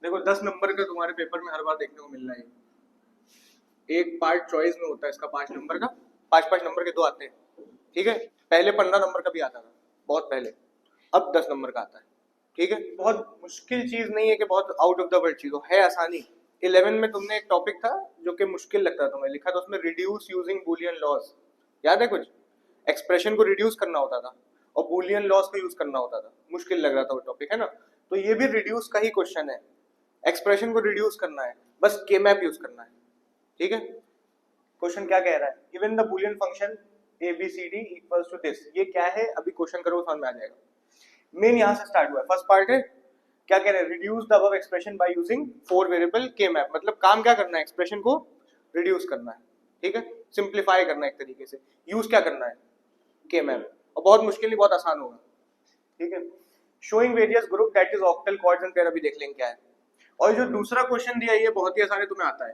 देखो 10 नंबर का तुम्हारे पेपर में हर बार देखने को मिल रहा है। एक पार्ट चॉइस में होता है इसका 5 नंबर का, 5 5 नंबर के दो आते हैं। ठीक है, पहले 15 नंबर का भी आता था, बहुत पहले। अब 10 नंबर का आता है। ठीक है, बहुत मुश्किल चीज नहीं है कि बहुत आउट ऑफ द वर्ल्ड चीज हो, है आसानी। 11 में तुमने एक टॉपिक था जो कि मुश्किल लगता था तुम्हें, लिखा था उसमें रिड्यूस यूजिंग बुलियन लॉज। याद है कुछ? एक्सप्रेशन को रिड्यूस करना होता था और बुलियन लॉज को यूज करना होता था। मुश्किल लग रहा था वो टॉपिक, है ना? तो ये भी रिड्यूस का ही क्वेश्चन है। एक्सप्रेशन को रिड्यूस करना है, बस के मैप यूज करना है। ठीक है, क्वेश्चन क्या कह रहा है? Given the Boolean function A B C D equals to this. ये क्या है अभी क्वेश्चन करो समझ में आ जाएगा। मेन यहां से स्टार्ट हुआ है। फर्स्ट पार्ट है, क्या कह रहे हैं? Reduce the above expression by using 4 variable के मैप। मतलब काम क्या करना है? एक्सप्रेशन को रिड्यूस करना है। ठीक है, सिंप्लीफाई करना है एक तरीके से। यूज क्या करना है? के मैप। और बहुत मुश्किल नहीं, बहुत आसान होगा। ठीक है, showing various group that is octal quads and pair. अभी देख लेंगे क्या है। और जो दूसरा क्वेश्चन दिया है ये बहुत ही आसान है, तुम्हें आता है।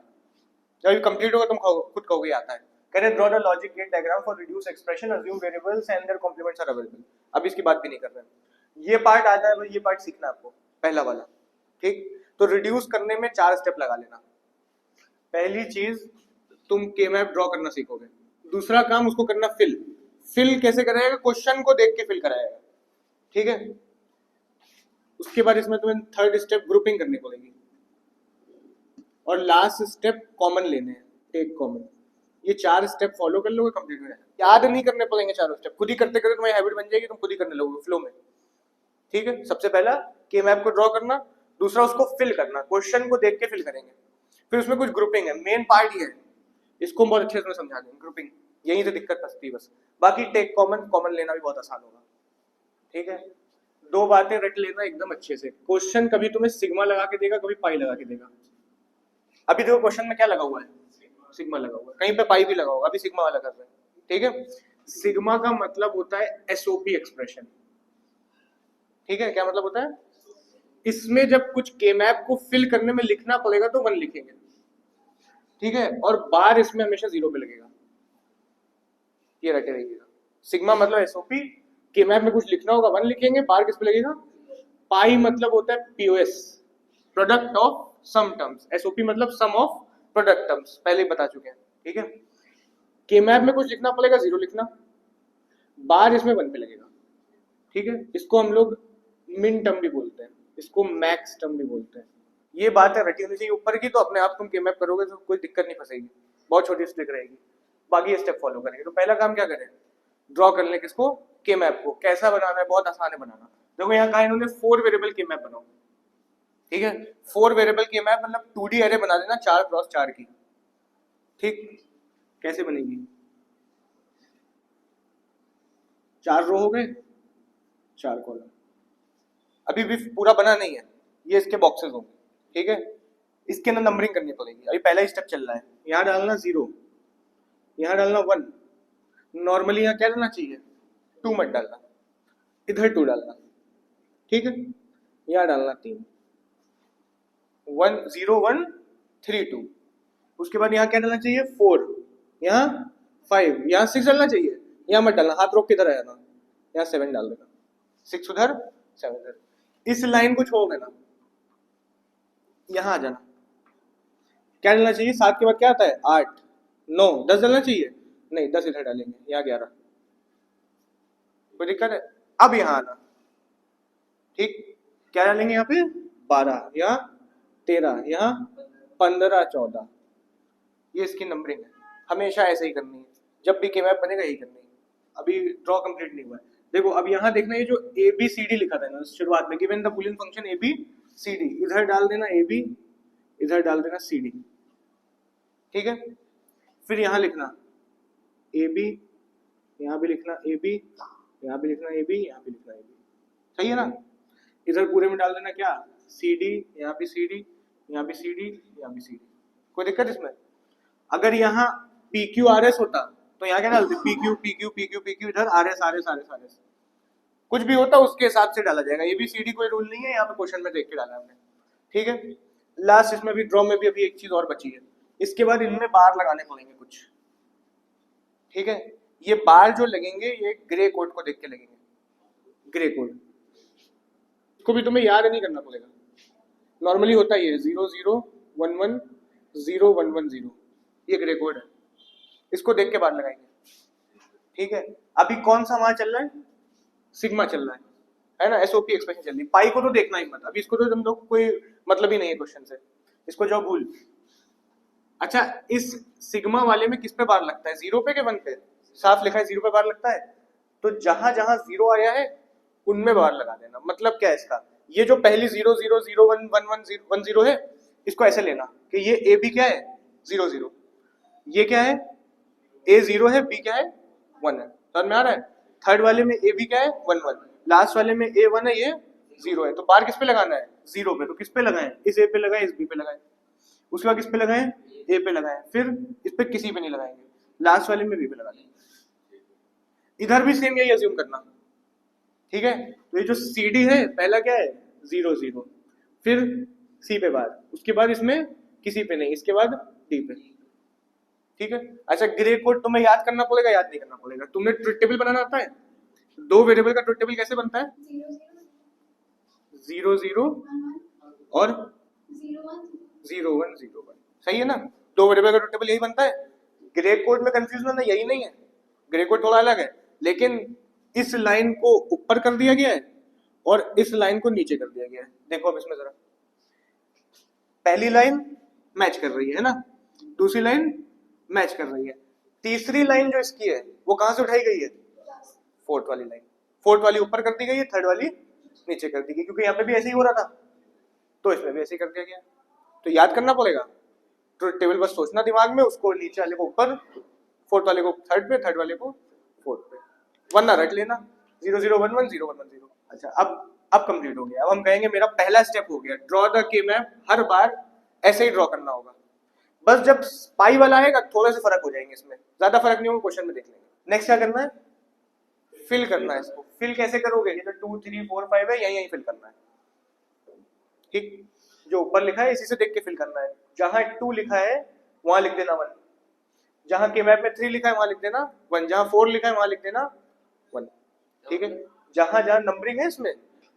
जब कंप्लीट होगा तुम खुद कहोगे आता है। कह draw the logic gate diagram for reduce expression, assume variables and their complements are available. अब इसकी बात भी नहीं कर रहे हैं। ये पार्ट आ जाए, ये पार्ट सीखना आपको, पहला वाला। ठीक, तो रिड्यूस करने में 4 स्टेप लगा लेना। पहली चीज, तुम के मैप ड्रॉ करना सीखोगे। दूसरा काम उसको करना फिल। फिल कैसे कराएगा? क्वेश्चन को देख के फिल कराएगा। ठीक है, उसके बाद इसमें तुम्हें थर्ड स्टेप ग्रुपिंग करनी पड़ेगी और लास्ट स्टेप कॉमन लेने हैं, टेक कॉमन। ये 4 स्टेप फॉलो कर लोगे, कंप्लीट हो जाएगा। याद नहीं करने पड़ेंगे चारों स्टेप, खुद ही करते करते तुम्हारी हैबिट बन जाएगी, तुम खुद ही करने लगोगे फ्लो में। ठीक है, सबसे पहला के मैप को ड्रॉ करना, दूसरा उसको फिल करना, क्वेश्चन को देख के फिल करेंगे। फिर उसमें कुछ ग्रुपिंग है, मेन पार्ट ये है, इसको बहुत अच्छे से समझा देंगे। ग्रुपिंग यहीं से दिक्कत फंसती है बस। बाकी टेक कॉमन, कॉमन लेना भी बहुत आसान होगा। ठीक है, 2 बातें रट लेना एकदम अच्छे से। क्वेश्चन कभी तुम्हें सिग्मा लगा के देगा, कभी पाई लगा के देगा। अभी देखो क्वेश्चन में क्या लगा हुआ है? सिग्मा लगा हुआ है, कहीं पे पाई भी लगा होगा, अभी सिग्मा वाला कर रहे हैं। ठीक है, सिग्मा का मतलब होता है एसओपी एक्सप्रेशन। ठीक है, क्या मतलब होता है? इसमें जब कुछ के मैप को फिल करने में लिखना पड़ेगा तो 1 लिखेंगे। ठीक है, और बार इसमें हमेशा 0 पे लगेगा, ये रटे रहिएगा। सिग्मा मतलब एसओपी, के मैप में कुछ लिखना होगा 1 लिखेंगे, बार किस पे लगेगा? पाई मतलब होता है POS, product of sum terms. SOP मतलब सम ऑफ प्रोडक्ट टर्म्स, पहले ही बता चुके हैं। ठीक है, के मैप में कुछ लिखना पड़ेगा 0 लिखना, बार इसमें 1 पे लगेगा। ठीक है, इसको हम लोग मिन टर्म भी बोलते हैं, इसको मैक्स टर्म भी बोलते हैं। ये बात है रटी होनी चाहिए ऊपर की, तो अपने आप तुम के मैप करोगे तो कोई दिक्कत नहीं फंसेगी, बहुत छोटी स्टिक रहेगी। बाकी स्टेप फॉलो करेंगे। तो पहला काम क्या करें? ड्रॉ कर लें किसको? के मैप को। कैसा बनाना है? बहुत आसान है बनाना। देखो यहाँ कहा इन्होंने 4 वेरिएबल के मैप बनाओ। ठीक है, 4 वेरिएबल के मैप मतलब 2D एरे बना देना 4x4 की। ठीक, कैसे बनेगी? 4 रो हो गए, 4 कॉलम। अभी भी पूरा बना नहीं है, ये इसके बॉक्सेस होंगे। ठीक है, इसके अंदर नंबरिंग करनी पड़ेगी। अभी पहला स्टेप चल रहा है, यहाँ डालना 0, यहाँ डालना 1। नॉर्मली यहाँ क्या डालना चाहिए? 2 मत डालना, इधर 2 डालना। ठीक है, यहाँ डालना 3, 1 0 1 3 2। उसके बाद यहाँ क्या डालना चाहिए? 4, यहाँ 5, यहाँ 6 डालना चाहिए। यहाँ मत डालना, हाथ रोक के इधर आ जाना, यहाँ 7 डाल देना। 6 उधर, 7 इधर। इस लाइन को छोड़ देना, यहाँ आ जाना। क्या डालना चाहिए? 7 के बाद क्या आता है? 8 9 10 डालना चाहिए। नहीं, 10 इधर डालेंगे, यहाँ 11। कोई दिक्कत है? अब यहाँ आना। ठीक, क्या डालेंगे यहाँ पे? 12, यहाँ 13, यहाँ 15 14। ये इसकी नंबरिंग है, हमेशा ऐसे ही करनी है। जब भी के मैप बनेगा यही करनी है। अभी ड्रॉ कंप्लीट नहीं हुआ है। देखो अब यहाँ देखना, ये जो ए बी सी डी लिखा था ना शुरुआत में, given the Boolean function A B C D, इधर डाल देना ए बी, इधर डाल देना सी डी। ठीक है, फिर यहाँ लिखना ए बी, यहाँ भी लिखना ए बी, यहाँ भी लिखना ए बी, यहाँ भी लिखना ए बी। सही है ना? इधर पूरे में डाल देना क्या? सी डी, यहाँ भी सी डी, यहाँ भी सी डी, यहाँ भी सी डी। कोई दिक्कत इसमें? अगर यहाँ पी क्यू आर एस होता तो यहाँ क्या डालते? P Q P Q P Q P Q, इधर R S R S R S R S. कुछ भी होता उसके हिसाब से डाला जाएगा। ये भी सी डी कोई रूल नहीं है, यहाँ पे क्वेश्चन में देख के डाला हमने। ठीक है, लास्ट इसमें भी ड्रॉ में भी अभी एक चीज और बची है। इसके बाद इनमें बार लगाने पड़ेंगे कुछ। ठीक है, ये बार जो लगेंगे ये ग्रे कोड को देख के लगेंगे। ग्रे कोड को भी तुम्हें याद नहीं करना पड़ेगा, नॉर्मली होता ही है 00110110, ये ग्रे कोड है, इसको देख के बाहर लगाएंगे। ठीक है, अभी कौन सा वहां चल रहा है, सिग्मा चल रहा है ना, एसओपी एक्सप्रेशन चल रही है। पाई को तो देखना ही मत, अभी इसको तो तुम लोग कोई मतलब ही नहीं है क्वेश्चन से, इसको जाओ भूल। अच्छा, इस सिग्मा वाले में किस पे बार लगता है, 0 पे के 1 पे? साफ लिखा है 0 पे बार लगता है, तो जहां जहां 0 आया है उनमें बार लगा देना। मतलब क्या है इसका, ये जो पहली 00011110 है, इसको ऐसे लेना कि ये ए बी क्या है 00, ये क्या है ए 0 है, बी क्या है 1 है, समझ में आ रहा है? थर्ड वाले में ए बी क्या है 1 1, लास्ट वाले में ए 1 है, ये 0 है, तो बार किस पे लगाना है 0 पे, तो किस पे लगाएं, इस ए पे लगाएं, इस बी पे लगाएं, उसके बाद किस पे लगाएं ए पे लगाएं, फिर इस पे किसी पे नहीं लगाएंगे, लास्ट वाले में बी पे लगा देंगे। इधर भी सेम यही अज्यूम करना, ठीक है? तो ये जो सी डी है पहला क्या है 0 0, फिर सी पे बार, उसके बाद इसमें किसी पे नहीं, इसके बाद डी पे, ठीक है? अच्छा, ग्रे कोड तुम्हें याद करना पड़ेगा, याद नहीं करना पड़ेगा? तुम्हें ट्रुथ टेबल बनाना आता है? दो वेरिएबल का ट्रुथ टेबल कैसे बनता है? 0 0 और 0 1 0 1, सही है ना? दो वेरिएबल का ट्रुथ टेबल यही बनता है। ग्रे कोड में कंफ्यूजन है, यही नहीं है, ग्रे कोड थोड़ा अलग है, लेकिन इस लाइन को ऊपर कर दिया गया है और इस लाइन को नीचे कर दिया गया है। देखो अब इसमें जरा, पहली लाइन मैच कर रही है ना, दूसरी लाइन मैच कर रही है, तीसरी लाइन जो इसकी है वो कहां से उठाई गई है, फोर्थ वाली लाइन, फोर्थ वाली ऊपर कर दी गई है, थर्ड वाली नीचे कर दी गई, क्योंकि यहाँ पे भी ऐसे ही हो रहा था, तो इसमें भी ऐसे ही कर दिया गया। तो याद करना पड़ेगा, ट्रुथ टेबल बस सोचना दिमाग में, उसको नीचे वाले को ऊपर, फोर्थ वाले को थर्ड पे, थर्ड वाले को फोर्थ पे, वरना रट लेना 0 0 1 1 0 1 1 0। अच्छा, अब कंप्लीट हो गया। अब हम कहेंगे मेरा पहला स्टेप हो गया, ड्रॉ द के मैप, हर बार ऐसे ही ड्रॉ करना होगा। बस जब पाई वाला आएगा थोड़े से फर्क हो जाएंगे, इसमें ज्यादा फर्क नहीं होगा, क्वेश्चन में देख लेंगे। नेक्स्ट क्या करना है, फिल करना है इसको। फिल कैसे करोगे, ये जो 2 3 4 5 है यही फिल करना है, ठीक? जो ऊपर लिखा है इसी से देख के फिल करना है। जहां 2 लिखा है वहां लिख देना 1, जहां के मैप में 3 लिखा है वहां लिख देना 1, जहां 4 लिखा है वहां लिख देना 1, ठीक है? जहां जहां नंबरिंग है इसमें,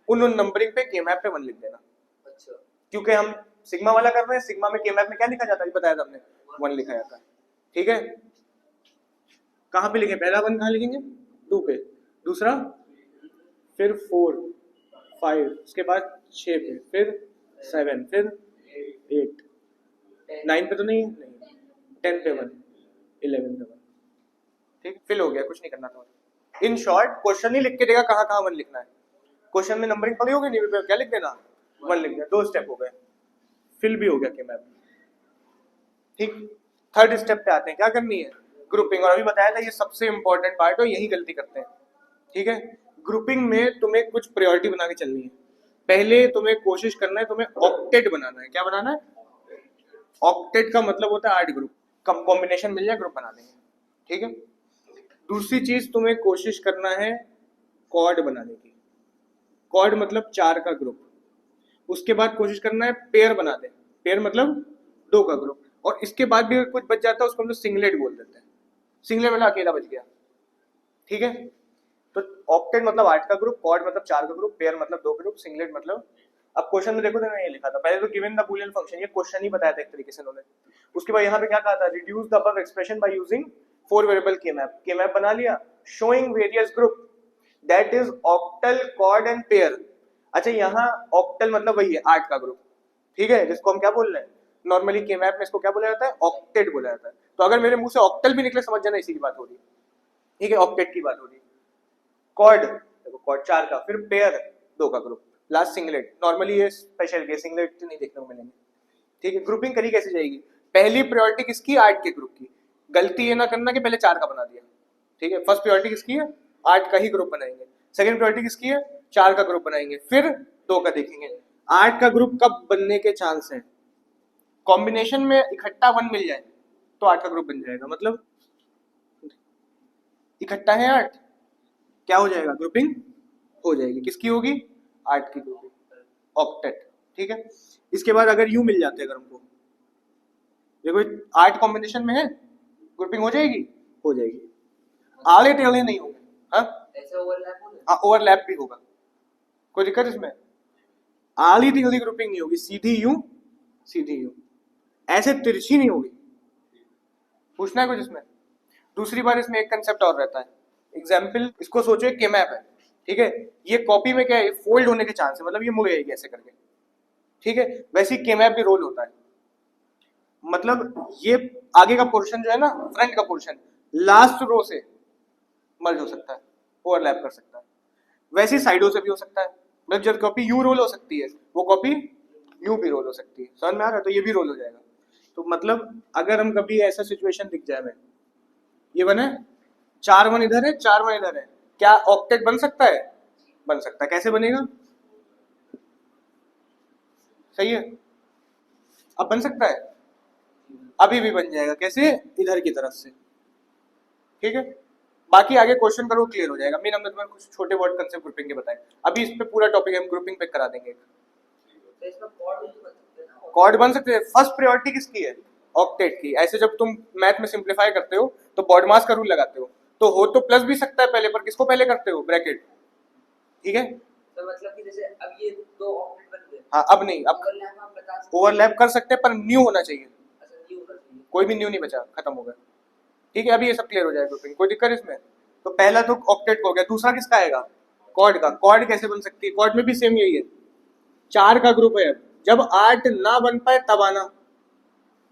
उन नंबरिंग पे के मैप पे 1 लिख देना। अच्छा, क्योंकि हम सिग्मा वाला कर रहे हैं, सिग्मा में के मैप में क्या लिखा जाता है बताया था हमने, 1 लिखा जाता है, ठीक है? कहां पे लिखे, पहला 1 कहां लिखेंगे 2 पे, दूसरा फिर 4 5, उसके बाद 6 पे, फिर 7, फिर 8, 9 पे तो नहीं है, नहीं, 10 पे 1, 11 पे 1, ठीक? फिल हो गया, कुछ नहीं करना था। इन शॉर्ट क्वेश्चन ही लिख के देगा कहां कहां 1 लिखना है, क्वेश्चन में नंबरिंग पड़ी होगी नहीं पे क्या लिख देना 1 लिख दिया, 2 स्टेप हो गए, फिल भी हो गया के मैप, ठीक? थर्ड स्टेप पे आते हैं, क्या करनी है, ग्रुपिंग। और अभी बताया था ये सबसे इंपॉर्टेंट पार्ट है, यही गलती करते हैं, ठीक है? ग्रुपिंग में तुम्हें कुछ प्रायोरिटी बना के चलनी है। पहले तुम्हें कोशिश करना है, तुम्हें ऑक्टेट बनाना है। क्या बनाना है, ऑक्टेट का मतलब होता है 8 ग्रुप, कॉम्बिनेशन मिल जाए ग्रुप बना देंगे, ठीक है? दूसरी चीज तुम्हें कोशिश करना है क्वाड बनाने की, क्वाड मतलब 4 का ग्रुप। उसके बाद कोशिश करना है पेयर बना दे, पेयर मतलब 2 का ग्रुप, और इसके बाद भी अगर कुछ बच जाता है उसको हम लोग सिंगलेट बोल देते हैं, सिंगलेट मतलब अकेला बच गया, ठीक है? तो ऑक्टेट मतलब 8 का ग्रुप, क्वाड मतलब 4 का ग्रुप, पेयर मतलब 2 ग्रुप, सिंगलेट मतलब, अब क्वेश्चन में देखो तो मैंने ये लिखा था पहले तो गिवन द बूलियन फंक्शन, ये क्वेश्चन ही बताया था एक तरीके से उन्होंने। उसके बाद यहाँ पे क्या कहा था, reduce the above expression by using 4 variable के मैप, के मैप बना लिया, showing various group that is octal quad and pair. अच्छा, यहाँ ऑक्टल मतलब वही है 8 का ग्रुप, ठीक है, जिसको हम क्या बोल रहे हैं नॉर्मली के मैप में, इसको क्या बोला जाता है, ऑक्टेट बोला जाता है। तो अगर मेरे मुंह से ऑक्टल भी निकले समझ जाना इसी की बात हो रही है, ठीक है, ऑक्टेट की बात हो रही है। क्वाड देखो, क्वाड 4 का, फिर पेयर 2 का ग्रुप, लास्ट सिंगलेट। नॉर्मली ये स्पेशल केस, सिंगलेट नहीं देखने को मिलेंगे, ठीक है? ग्रुपिंग करी कैसे जाएगी, पहली प्रायोरिटी किसकी, 8 के ग्रुप की। गलती ये ना करना कि पहले 4 का बना दिया, ठीक है? फर्स्ट प्रायोरिटी किसकी है, 8 का ही ग्रुप बनाएंगे। सेकंड प्रायोरिटी किसकी है, 4 का ग्रुप बनाएंगे, फिर 2 का देखेंगे। 8 का ग्रुप कब बनने के चांस है, कॉम्बिनेशन में इकट्ठा 1 मिल जाए तो 8 का ग्रुप बन जाएगा, मतलब इकट्ठा है 8, क्या हो जाएगा, ग्रुपिंग हो जाएगी। किसकी होगी, 8 की ग्रुपिंग, ऑक्टेट, ठीक है? इसके बाद अगर यू मिल जाते हैं, अगर हमको देखो 8 कॉम्बिनेशन में है, ग्रुपिंग हो जाएगी, हो जाएगी, आले टेढ़े नहीं होंगे, हाँ ऐसे ओवरलैप होगा, हाँ ओवरलैप भी होगा, कोई दिक्कत इसमें? आली तिगली ग्रुपिंग नहीं होगी, सीधी यूं सीधी यूं, ऐसे तिरछी नहीं होगी। पूछना है कुछ इसमें? दूसरी बार इसमें एक कंसेप्ट और रहता है। एग्जाम्पल इसको सोचो, के मैप है, ठीक है, ये कॉपी में क्या है, फोल्ड होने के चांस है, मतलब ये मुड़ जाएगी ऐसे करके, ठीक है। वैसे ही के मैप भी रोल होता है, मतलब ये आगे का पोर्शन जो है ना, फ्रंट का पोर्शन लास्ट रो से मर्ज हो सकता है, ओवरलैप कर सकता है। वैसे ही साइडों से भी हो सकता है, मतलब जब कॉपी यू रोल हो सकती है, वो कॉपी यू भी रोल हो सकती है। समझ में आ रहा है? तो ये भी रोल हो जाएगा। तो मतलब अगर हम कभी ऐसा सिचुएशन दिख जाए, में ये बने 4 1 इधर है, 4 1 इधर है, क्या ऑक्टेट बन सकता है? बन सकता है। कैसे बनेगा? सही है, अब बन सकता है, अभी भी बन जाएगा। कैसे? इधर की तरफ से, ठीक है। बाकी आगे क्वेश्चन करो, क्लियर हो जाएगा। मेन हमने तुम्हें कुछ छोटे वर्ड कंसेप्ट ग्रुपिंग के बताए, अभी इस पे पूरा टॉपिक हम ग्रुपिंग पे करा देंगे। कॉर्ड बन सकते हैं। फर्स्ट प्रायोरिटी किसकी है? ऑक्टेट की। ऐसे जब तुम मैथ में सिंप्लीफाई करते हो तो बॉड मास का रूल लगाते हो, तो हो तो प्लस भी सकता है पहले, पर किसको पहले करते हो? ब्रैकेट, ठीक है। तो मतलब कि जैसे अब ये दो ऑक्टेट बन गए, हाँ, अब नहीं, अब ओवरलैप कर सकते हैं, पर न्यू होना चाहिए। अच्छा, न्यू होना चाहिए, कोई भी न्यू नहीं बचा, खत्म हो गया, ठीक है। अभी ये सब क्लियर हो जाएगा ग्रुपिंग, कोई दिक्कत इसमें? तो पहला तो ऑक्टेट हो गया, दूसरा किसका आएगा? कॉर्ड का। कॉर्ड कैसे बन सकती है? कॉर्ड में भी सेम यही है, 4 का ग्रुप है। जब 8 ना बन पाए तब आना,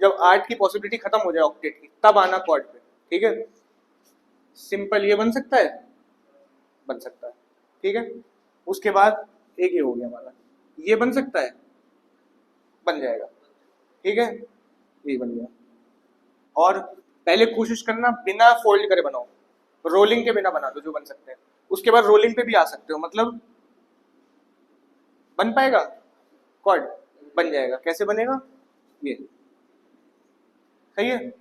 जब 8 की पॉसिबिलिटी खत्म हो जाए ऑक्टेट की, तब आना कॉर्ड पे, ठीक है। सिंपल ये बन सकता है, बन सकता है, ठीक है। उसके बाद एक ये हो गया हमारा, ये बन सकता है, बन जाएगा, ठीक है, ये बन गया। और पहले कोशिश करना बिना फोल्ड करे बनाओ, रोलिंग के बिना बना दो जो बन सकते हैं। उसके बाद रोलिंग पे भी आ सकते हो, मतलब बन पाएगा कॉर्ड, बन जाएगा। कैसे बनेगा? ये सही है।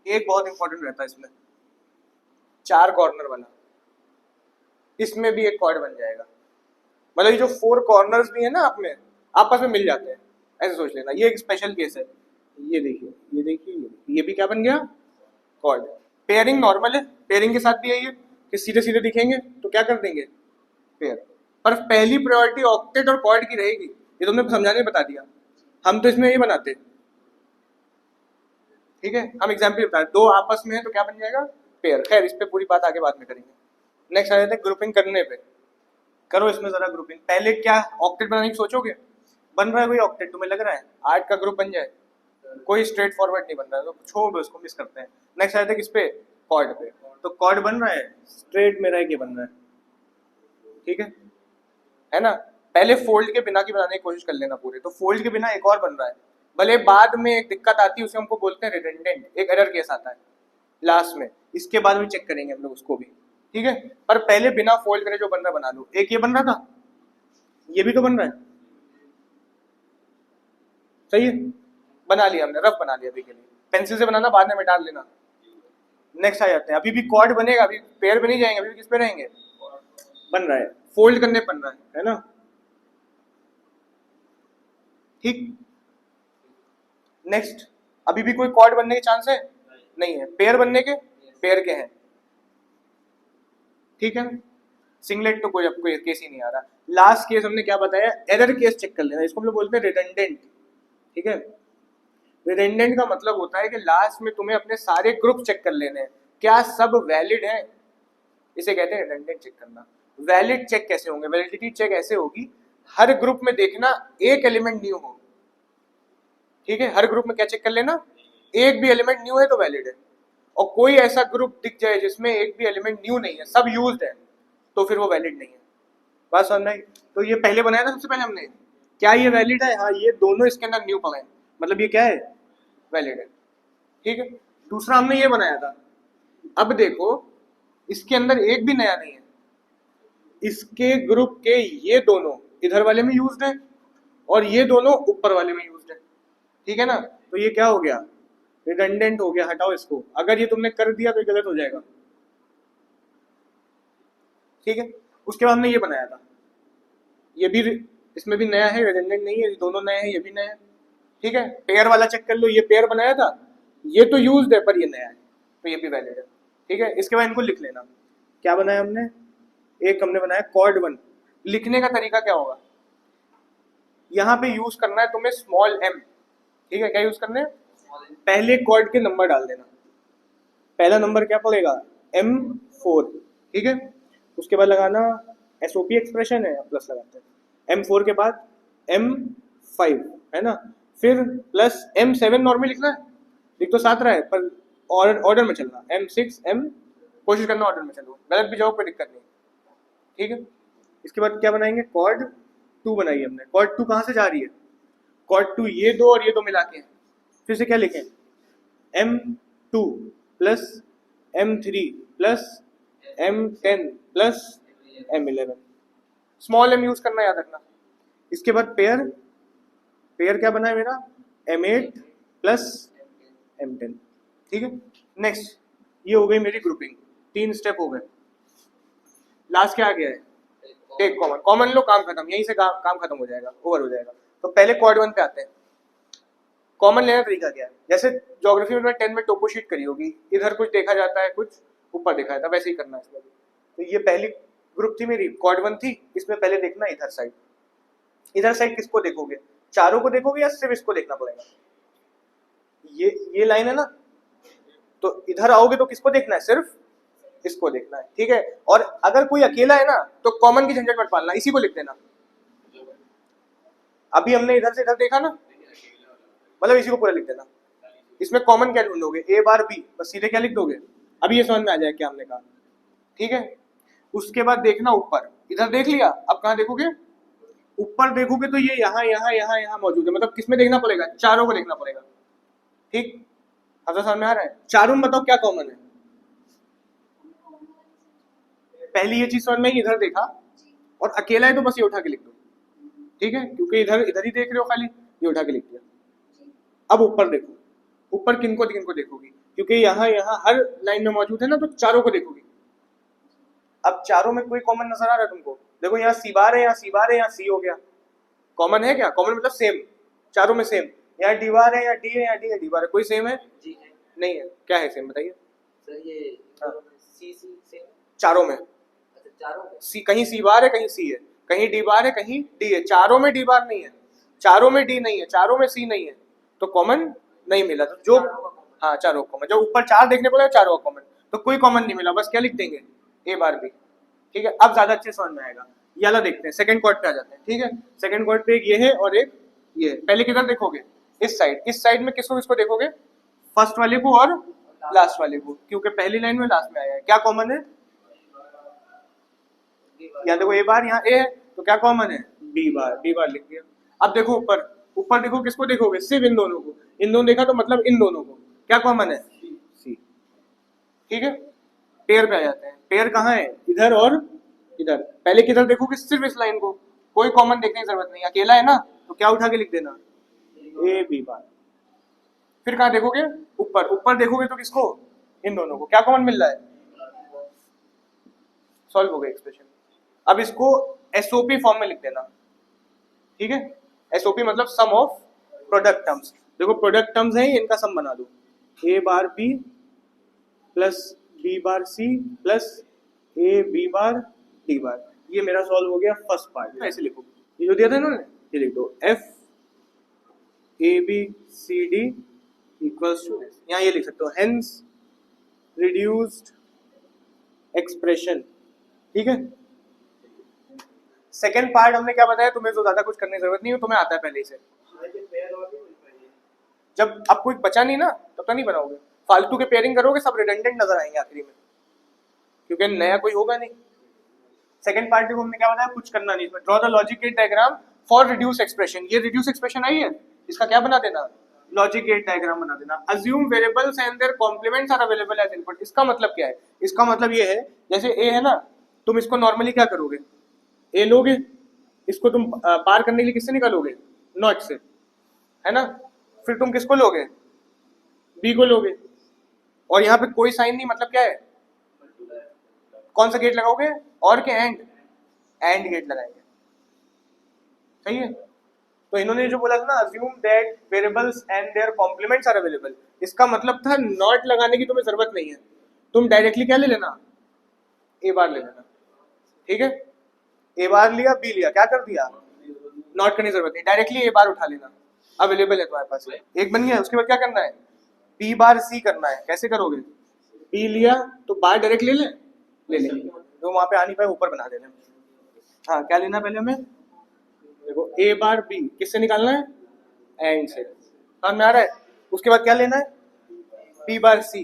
एक बहुत इंपॉर्टेंट रहता है इसमें, 4 कॉर्नर वाला, इसमें भी एक कॉर्ड बन जाएगा। मतलब ये जो 4 कॉर्नर्स भी है ना, आप में आपस में मिल जाते हैं, ऐसे सोच लेना। ये एक स्पेशल केस है। ये देखिए, ये देखिए, ये भी क्या बन गया? कॉर्ड। पेयरिंग नॉर्मल है, पेयरिंग के साथ भी यही है कि सीधे सीधे दिखेंगे तो क्या कर देंगे? पेयर। पर पहली प्रायोरिटी ऑक्टेट और कॉर्ड की रहेगी, ये तुमने समझाने में बता दिया। हम तो इसमें ये बनाते, ठीक है, हम एग्जाम्पल बता रहे, दो आपस में है तो क्या बन जाएगा? पेयर। खैर इस पे पूरी बात आगे बाद में करेंगे। नेक्स्ट आ जाते हैं ग्रुपिंग करने पे। करो इसमें जरा ग्रुपिंग। पहले क्या ऑक्टेट बनाने की सोचोगे? बन रहा है कोई ऑक्टेट? तुम्हें लग रहा है 8 का ग्रुप बन जाए? कोई स्ट्रेट फॉरवर्ड नहीं बन रहा है, तो छोड़ दो इसको, मिस करते हैं। नेक्स्ट आते हैं किस पे? कॉर्ड पे। तो कॉर्ड बन रहा है, स्ट्रेट में रह के बन रहा है, ठीक है ना। पहले फोल्ड के बिना की बनाने की कोशिश कर लेना पूरे। तो फोल्ड के बिना एक और बन रहा है, भले बाद में एक दिक्कत आती है, उसे हमको बोलते हैं रिडंडेंट, एक एरर केस आता है लास्ट में, इसके बाद भी चेक करेंगे हम लोग उसको भी, ठीक है। पर पहले बिना फोल्ड करे जो बन रहा बना लो। एक ये बन रहा था, ये भी तो बन रहा है, सही है, बना लिया हमने, रफ बना लिया अभी के लिए। पेंसिल से बनाना, बाद में मिटा लेना। नेक्स्ट आ जाते हैं, अभी भी कॉर्ड बनेगा, अभी पेयर पे नहीं जाएंगे, अभी किस पे रहेंगे? बन रहा है, फोल्ड करने बन रहा है ना, ठीक। नेक्स्ट, अभी भी कोई कॉर्ड बनने के चांस है? नहीं है। पेयर बनने के? पेयर के हैं, ठीक है। सिंगलेट तो कोई अब कोई केस ही नहीं आ रहा। लास्ट केस हमने क्या बताया? एरर केस चेक कर लेना, इसको हम लोग बोलते हैं रिडंडेंट, ठीक है। रिडंडेंट का मतलब होता है कि लास्ट में तुम्हें अपने सारे ग्रुप चेक कर लेने हैं, क्या सब वैलिड हैं, इसे कहते हैं रिडंडेंट चेक करना। वैलिड चेक कैसे होंगे? वैलिडिटी चेक ऐसे होगी, हर ग्रुप में देखना एक एलिमेंट न्यू हो, ठीक है। हर ग्रुप में क्या चेक कर लेना? एक भी एलिमेंट न्यू है तो वैलिड है। और कोई ऐसा ग्रुप दिख जाए जिसमें एक भी एलिमेंट न्यू नहीं है, सब यूज्ड है, तो फिर वो वैलिड नहीं है। बात समझ में आई? तो ये पहले बनाया था सबसे पहले हमने, क्या ये वैलिड है? हाँ, ये दोनों इसके अंदर न्यू पड़े, मतलब ये क्या है? वैलिड है, ठीक है। दूसरा हमने ये बनाया था, अब देखो इसके अंदर एक भी नया नहीं है, इसके ग्रुप के ये दोनों इधर वाले में यूज्ड है और ये दोनों ऊपर वाले में यूज्ड है, ठीक है ना। तो ये क्या हो गया? रिडंडेंट हो गया। हटाओ इसको, अगर ये तुमने कर दिया तो ये गलत हो जाएगा, ठीक है। उसके बाद हमने ये बनाया था, ये भी इसमें भी नया है, रिडंडेंट नहीं है, ये दोनों नए हैं, ये भी नया है, ठीक है। पेयर वाला चेक कर लो, ये पेयर बनाया था, ये तो यूज्ड है पर ये नया है, तो ये भी वैलिड है, ठीक है। इसके बाद इनको लिख लेना। क्या बनाया हमने? एक हमने बनाया कॉर्ड 1। लिखने का तरीका क्या होगा? यहाँ पे यूज करना है तुम्हें स्मॉल m, ठीक है। क्या यूज करना है? पहले कॉर्ड के नंबर डाल देना। पहला नंबर क्या पड़ेगा? M4, ठीक है। उसके बाद लगाना SOP एक्सप्रेशन है, प्लस लगाते हैं। M4 के बाद M5 है ना, फिर प्लस M7 नॉर्मल लिखना है, लिख तो साथ रहा है पर ऑर्डर में चलना। M6 M, कोशिश करना ऑर्डर में चलो, गलत भी जाओ कोई दिक्कत नहीं, ठीक है। इसके बाद क्या बनाएंगे? कॉर्ड 2 बनाई हमने। कॉर्ड 2 कहाँ से जा रही है? कॉर्ड 2 ये दो और ये दो मिला के, फिर से क्या लिखें? M2 plus M3 plus M10 plus M11, small m use करना, याद रखना। इसके बाद पेयर, पेयर क्या बना है मेरा? M8 प्लस M10, ठीक है। नेक्स्ट, ये हो गई मेरी ग्रुपिंग, 3 स्टेप हो गए। लास्ट क्या आ गया है? Take common. कॉमन लो, काम खत्म, यहीं से काम खत्म हो जाएगा, ओवर हो जाएगा। तो पहले क्वाड 1 पे आते हैं। कॉमन लेने का तरीका क्या है? जैसे ज्योग्राफी में 10 में टोपो शीट करी होगी, इधर कुछ देखा जाता है, कुछ ऊपर देखा जाता है, वैसे ही करना है इसमें भी। तो ये पहली ग्रुप थी मेरी, क्वाड 1 थी। इसमें पहले देखना इधर साइड। इधर साइड किसको देखोगे? चारों को देखोगे या सिर्फ इसको देखना पड़ेगा? ये लाइन है ना, तो इधर आओगे तो किसको देखना है? सिर्फ इसको देखना है, ठीक है। और अगर कोई अकेला है ना तो कॉमन की झंझट मत पालना, इसी को लिख देना। अभी हमने इधर से इधर देखा ना, मतलब इसी को पूरा लिख देना। इसमें कॉमन क्या ढूंढोगे? A बार B, बस सीधे क्या लिख दोगे? अभी ये समझ में आ जाए क्या हमने कहा, ठीक है। उसके बाद देखना ऊपर, इधर देख लिया, अब कहाँ देखोगे? ऊपर देखोगे तो ये यहाँ यहाँ यहाँ यहाँ मौजूद है, मतलब किसमें देखना पड़ेगा? चारों को देखना पड़ेगा, ठीक। अब तो समझ में आ रहा है? चारों में बताओ क्या कॉमन है? पहली ये चीज समझ में, इधर देखा और अकेला है तो बस ये उठा के लिख दो, ठीक है, क्योंकि इधर इधर ही देख रहे हो खाली, ये उठा के लिख दिया। अब ऊपर देखो, ऊपर किनको देखोगी? क्योंकि यहाँ यहाँ हर लाइन में मौजूद है ना, तो चारों को देखोगी। अब चारों में कोई कॉमन नजर आ रहा है तुमको? देखो यहाँ सी बार है, यहाँ सी बार है, यहाँ सी हो गया। कॉमन है क्या? कॉमन मतलब सेम, चारों में सेम। यहाँ डी बार है, यहाँ डी है, यहाँ डी है, डी बार है, कोई सेम है? जी है। नहीं है। क्या है सेम बताइए? सर ये हाँ। सी सेम, चारों में अच्छा चारों में सी, कहीं सी बार है, कहीं सी है, कहीं डी बार है, कहीं डी है। चारों में डी बार नहीं है, चारों में डी नहीं है, चारों में सी नहीं है, तो कॉमन नहीं मिला। तो जो चारों का common। हाँ चारों कॉमन, जो ऊपर 4 देखने पड़े चारों का कॉमन, तो कोई कॉमन नहीं मिला, बस क्या लिख देंगे? A बार B, ठीक है। अब ज्यादा अच्छे समझ में आएगा। ये वाला देखते हैं, सेकंड क्वाड पे आ जाते हैं, ठीक है। सेकंड क्वाड पे एक ये है और एक ये है। पहले किधर देखोगे? इस साइड। इस साइड में किसको देखोगे? फर्स्ट वाले को और लास्ट वाले को, क्योंकि पहली लाइन में लास्ट में आया है। क्या कॉमन है? यहाँ देखो A बार, यहाँ A है, तो क्या कॉमन है? B बार, B बार लिख दिया। अब देखो ऊपर, ऊपर देखो किसको देखोगे? सिर्फ इन दोनों को। इन दोनों देखा तो मतलब इन दोनों को। क्या कॉमन है? C, ठीक है। पेयर पे आ जाते हैं। पेयर कहाँ है? इधर और इधर। पहले किधर देखोगे? सिर्फ इस लाइन को, कोई कॉमन देखने की जरूरत नहीं। अकेला है ना, तो क्या उठा के लिख देना? A B बार। फिर कहाँ देखोगे? ऊपर। ऊपर देखोगे तो किसको? इन दोनों को। क्या कॉमन मिल रहा है? सॉल्व हो गया एक्सप्रेशन। अब इसको SOP फॉर्म में लिख देना, ठीक है। SOP मतलब सम ऑफ प्रोडक्ट टर्म्स। देखो प्रोडक्ट टर्म्स हैं, इनका सम बना दो। A bar B plus B bar C plus A B bar D बार। ये मेरा सॉल्व हो गया फर्स्ट पार्ट। ऐसे लिखो, ये जो दिया था ना, ये लिख दो F A B C D equals to, यहाँ ये लिख सकते हो हेंस रिड्यूस्ड एक्सप्रेशन, ठीक है। सेकेंड पार्ट हमने क्या बताया? तुम्हें जो ज्यादा कुछ करने की जरूरत नहीं है, तुम्हें आता है पहले ही से। जब अब कोई बचा नहीं ना, तब तो नहीं बनाओगे। फालतू के पेयरिंग करोगे, सब रिडंडेंट नजर आएंगे आखिरी में, क्योंकि नया कोई होगा नहीं। सेकंड पार्ट को हमने क्या बताया? कुछ करना नहीं। इसमें draw the logic gate diagram for reduce expression. ये रिड्यूस एक्सप्रेशन आई है, इसका क्या बना देना? लॉजिक गेट डायग्राम बना देना। Assume variables and their complements are available as input. इसका मतलब क्या है? इसका मतलब ये है, जैसे A है ना, तुम इसको नॉर्मली क्या करोगे? A लोगे, इसको तुम पार करने के लिए किससे निकालोगे? नॉट से, है ना। फिर तुम किसको लोगे? B को लोगे। और यहाँ पे कोई साइन नहीं, मतलब क्या है? कौन सा गेट लगाओगे? और के एंड गेट लगाएंगे, सही है। तो इन्होंने जो बोला था ना, assume that variables and their complements are available, इसका मतलब था नॉट लगाने की तुम्हें जरूरत नहीं है। तुम डायरेक्टली क्या ले लेना? A बार ले लेना, ठीक है। A बार लिया, B लिया, क्या कर दिया? नॉट करने की जरूरत नहीं, डायरेक्टली ए बार उठा लेना, अवेलेबल है तुम्हारे पास। एक बन गया, उसके बाद क्या करना है, बी बार सी करना है। कैसे करोगे, बी लिया तो बार डायरेक्ट ले ले तो वहां पे आ नहीं पाए, ऊपर बना देना। हाँ क्या लेना पहले हमें, देखो ए बार बी किससे निकालना है, एंड से, समझ में आ रहा है। उसके बाद क्या लेना है, बी बार सी,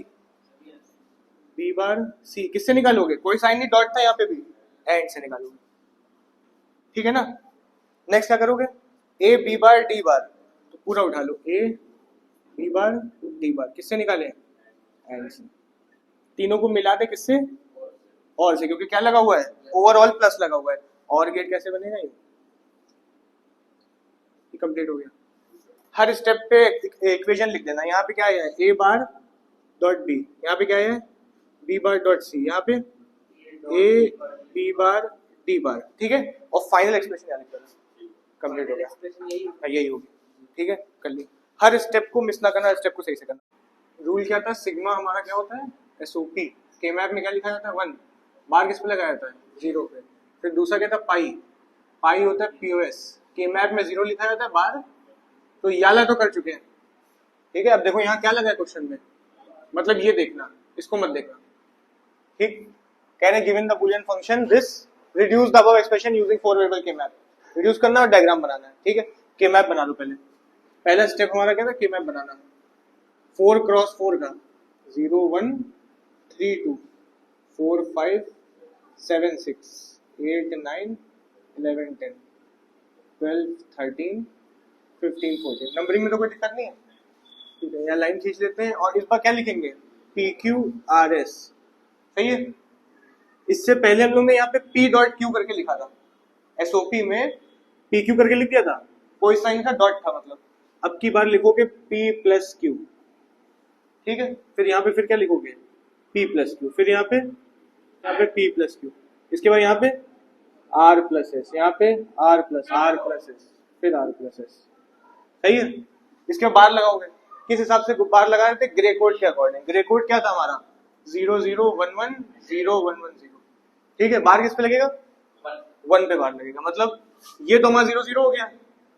बी बार सी किससे निकालोगे, कोई साइन नहीं, डॉट था यहाँ पे भी, एंड से निकालोगे, ठीक है ना। नेक्स्ट क्या करोगे, ए बी बार डी बार, तो पूरा उठा लो, ए बी बार डी बार किससे निकाले, एंड से। तीनों को मिला दे किससे, और से, क्योंकि क्या लगा हुआ है, ओवरऑल प्लस लगा हुआ है। और गेट कैसे बनेगा, ये कंप्लीट हो गया। हर स्टेप पे इक्वेशन लिख देना। यहाँ पे क्या है, ए बार डॉट बी, यहाँ पे क्या है, बी बार डॉट सी, यहाँ पे ए बी बार डी बार, ठीक है। और फाइनल एक्सप्रेशन यहाँ लिख देना, कंप्लीट हो गया। यही होगी, ठीक है, कर ली। हर स्टेप को मिस ना करना, हर स्टेप को सही से करना। रूल क्या था, सिग्मा हमारा क्या होता है, एसओपी। के मैप में क्या लिखा जाता है, 1, बार किस पे लगाया जाता है, 0 पे। फिर दूसरा क्या था, पाई, पाई होता है पीओएस। के मैप में 0 लिखा जाता है बार, तो याला तो कर चुके हैं, ठीक है। अब देखो यहाँ क्या लगा है क्वेश्चन में, मतलब ये देखना, इसको मत देखना, ठीक। कह रहे given the Boolean function this reduce the above expression using 4 variable के मैप। रिड्यूस करना और डायग्राम बनाना है, ठीक है। के मैप बना लो पहले। पहला स्टेप हमारा क्या था, के मैप बनाना। 4 क्रॉस 4 का 0 1 3 2 4 5 7 6 8 9 11 10 12 13 15 14। नंबरिंग में तो कोई दिक्कत नहीं है, ठीक है। यहाँ लाइन खींच लेते हैं और इस बार क्या लिखेंगे, पी क्यू आर एस, सही है। इससे पहले हम लोग ने यहाँ पे पी डॉट क्यू करके लिखा था, एसओपी में पी क्यू करके लिख दिया था, कोई साइन था, डॉट था मतलब। अब की बार लिखोगे पी प्लस क्यू, ठीक है। फिर यहाँ पे फिर क्या लिखोगे, पी प्लस क्यू, फिर यहाँ पे पी प्लस क्यू, इसके बाद यहाँ पे आर प्लस एस, यहाँ पे आर प्लस एस, फिर आर प्लस एस, सही है। इसके बार लगाओगे, किस हिसाब से बार लगा रहे थे, ग्रे कोड के अकॉर्डिंग। ग्रे कोड क्या था हमारा, 0 0 1 1 0 1 1 0, ठीक है। बार किस पे लगेगा, 1 पे बार लगेगा, मतलब ये तो हमारा 0 0 हो गया,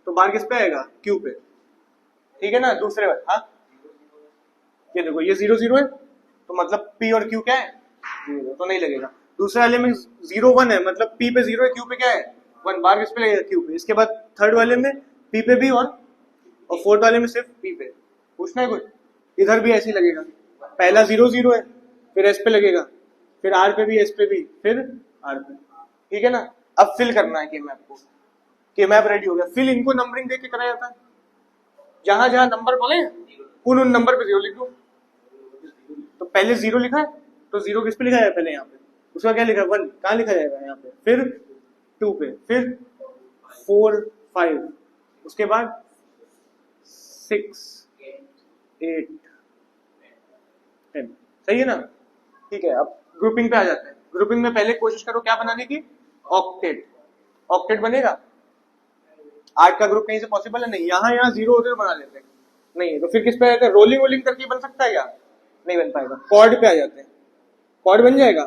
तो बार किस पे आएगा, क्यू पे, ठीक है ना। दूसरे बार, हाँ ये देखो ये 0 0 है, तो मतलब पी और क्यू क्या है, 0, तो नहीं लगेगा। दूसरे वाले में 0 1 है, मतलब पी पे 0 है, क्यू पे क्या है 1, बार किस पे लगेगा, क्यू पे। इसके बाद थर्ड वाले में पी पे भी 1 और फोर्थ वाले में सिर्फ पी पे। पूछना है कुछ, इधर भी ऐसे ही लगेगा, पहला 0 0 है, फिर एस पे लगेगा, फिर आर पे भी, एस पे भी, फिर आर पे, ठीक है ना। अब फिल करना है के मैप को, के मैप रेडी हो गया। फिल इनको नंबरिंग देके कराया जाता है, जहां जहां नंबर बोले उन नंबर पे 0 लिख दो। तो पहले 0 लिखा है, तो 0 किस पे लिखा है, पहले यहाँ पे, उसका क्या लिखा है, 1 कहाँ लिखा जाएगा, यहाँ पे, फिर 2 पे, फिर 4 5, उसके बाद 6 8 10, सही है ना, ठीक है। अब ग्रुपिंग पे आ जाते हैं। ग्रुपिंग में पहले कोशिश करो क्या बनाने की, ऑक्टेट। ऑक्टेट बनेगा, 8 का ग्रुप कहीं से पॉसिबल है नहीं, यहाँ 0 उधर बना लेते हैं, नहीं है तो फिर किस पे आएगा, रोलिंग वोलिंग करके बन सकता है क्या, नहीं बन पाएगा। कॉर्ड पे आ जाते हैं, कॉर्ड बन जाएगा,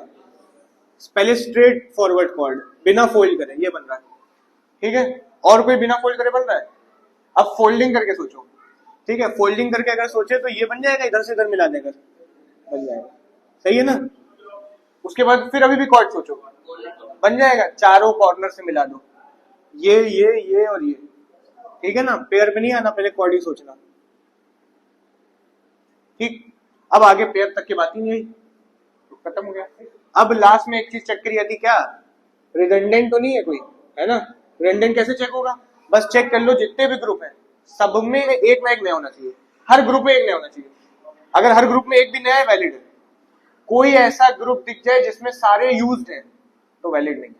पहले स्ट्रेट फॉरवर्ड कॉर्ड बिना फोल्ड करे, ये बन रहा है, ठीक है। और कोई बिना फोल्ड करे बन रहा है, अब फोल्डिंग करके सोचो, ठीक है। फोल्डिंग करके अगर सोचे तो ये बन जाएगा, इधर से इधर मिला देकर बन जाएगा, सही है ना। उसके बाद फिर अभी भी कॉर्ड सोचो, बन जाएगा, चारों कॉर्नर से मिला दो, ये और ये, ठीक है ना। पेयर पे नहीं आना, पहले कॉर्ड ही सोचना, ठीक। अब आगे पेयर तक की बात ही नहीं आई, तो खत्म हो गया। अब लास्ट में एक चीज चेक करी जाती, क्या, रिडंडेंट तो नहीं है कोई, है ना। रिडंडेंट कैसे चेक होगा, बस चेक कर लो जितने भी ग्रुप हैं सब में एक ना एक नया होना चाहिए, हर ग्रुप में एक नया होना चाहिए। अगर हर ग्रुप में एक भी नया है, वैलिड है। कोई ऐसा ग्रुप दिख जाए जिसमें सारे यूज्ड हैं, तो वैलिड नहीं है।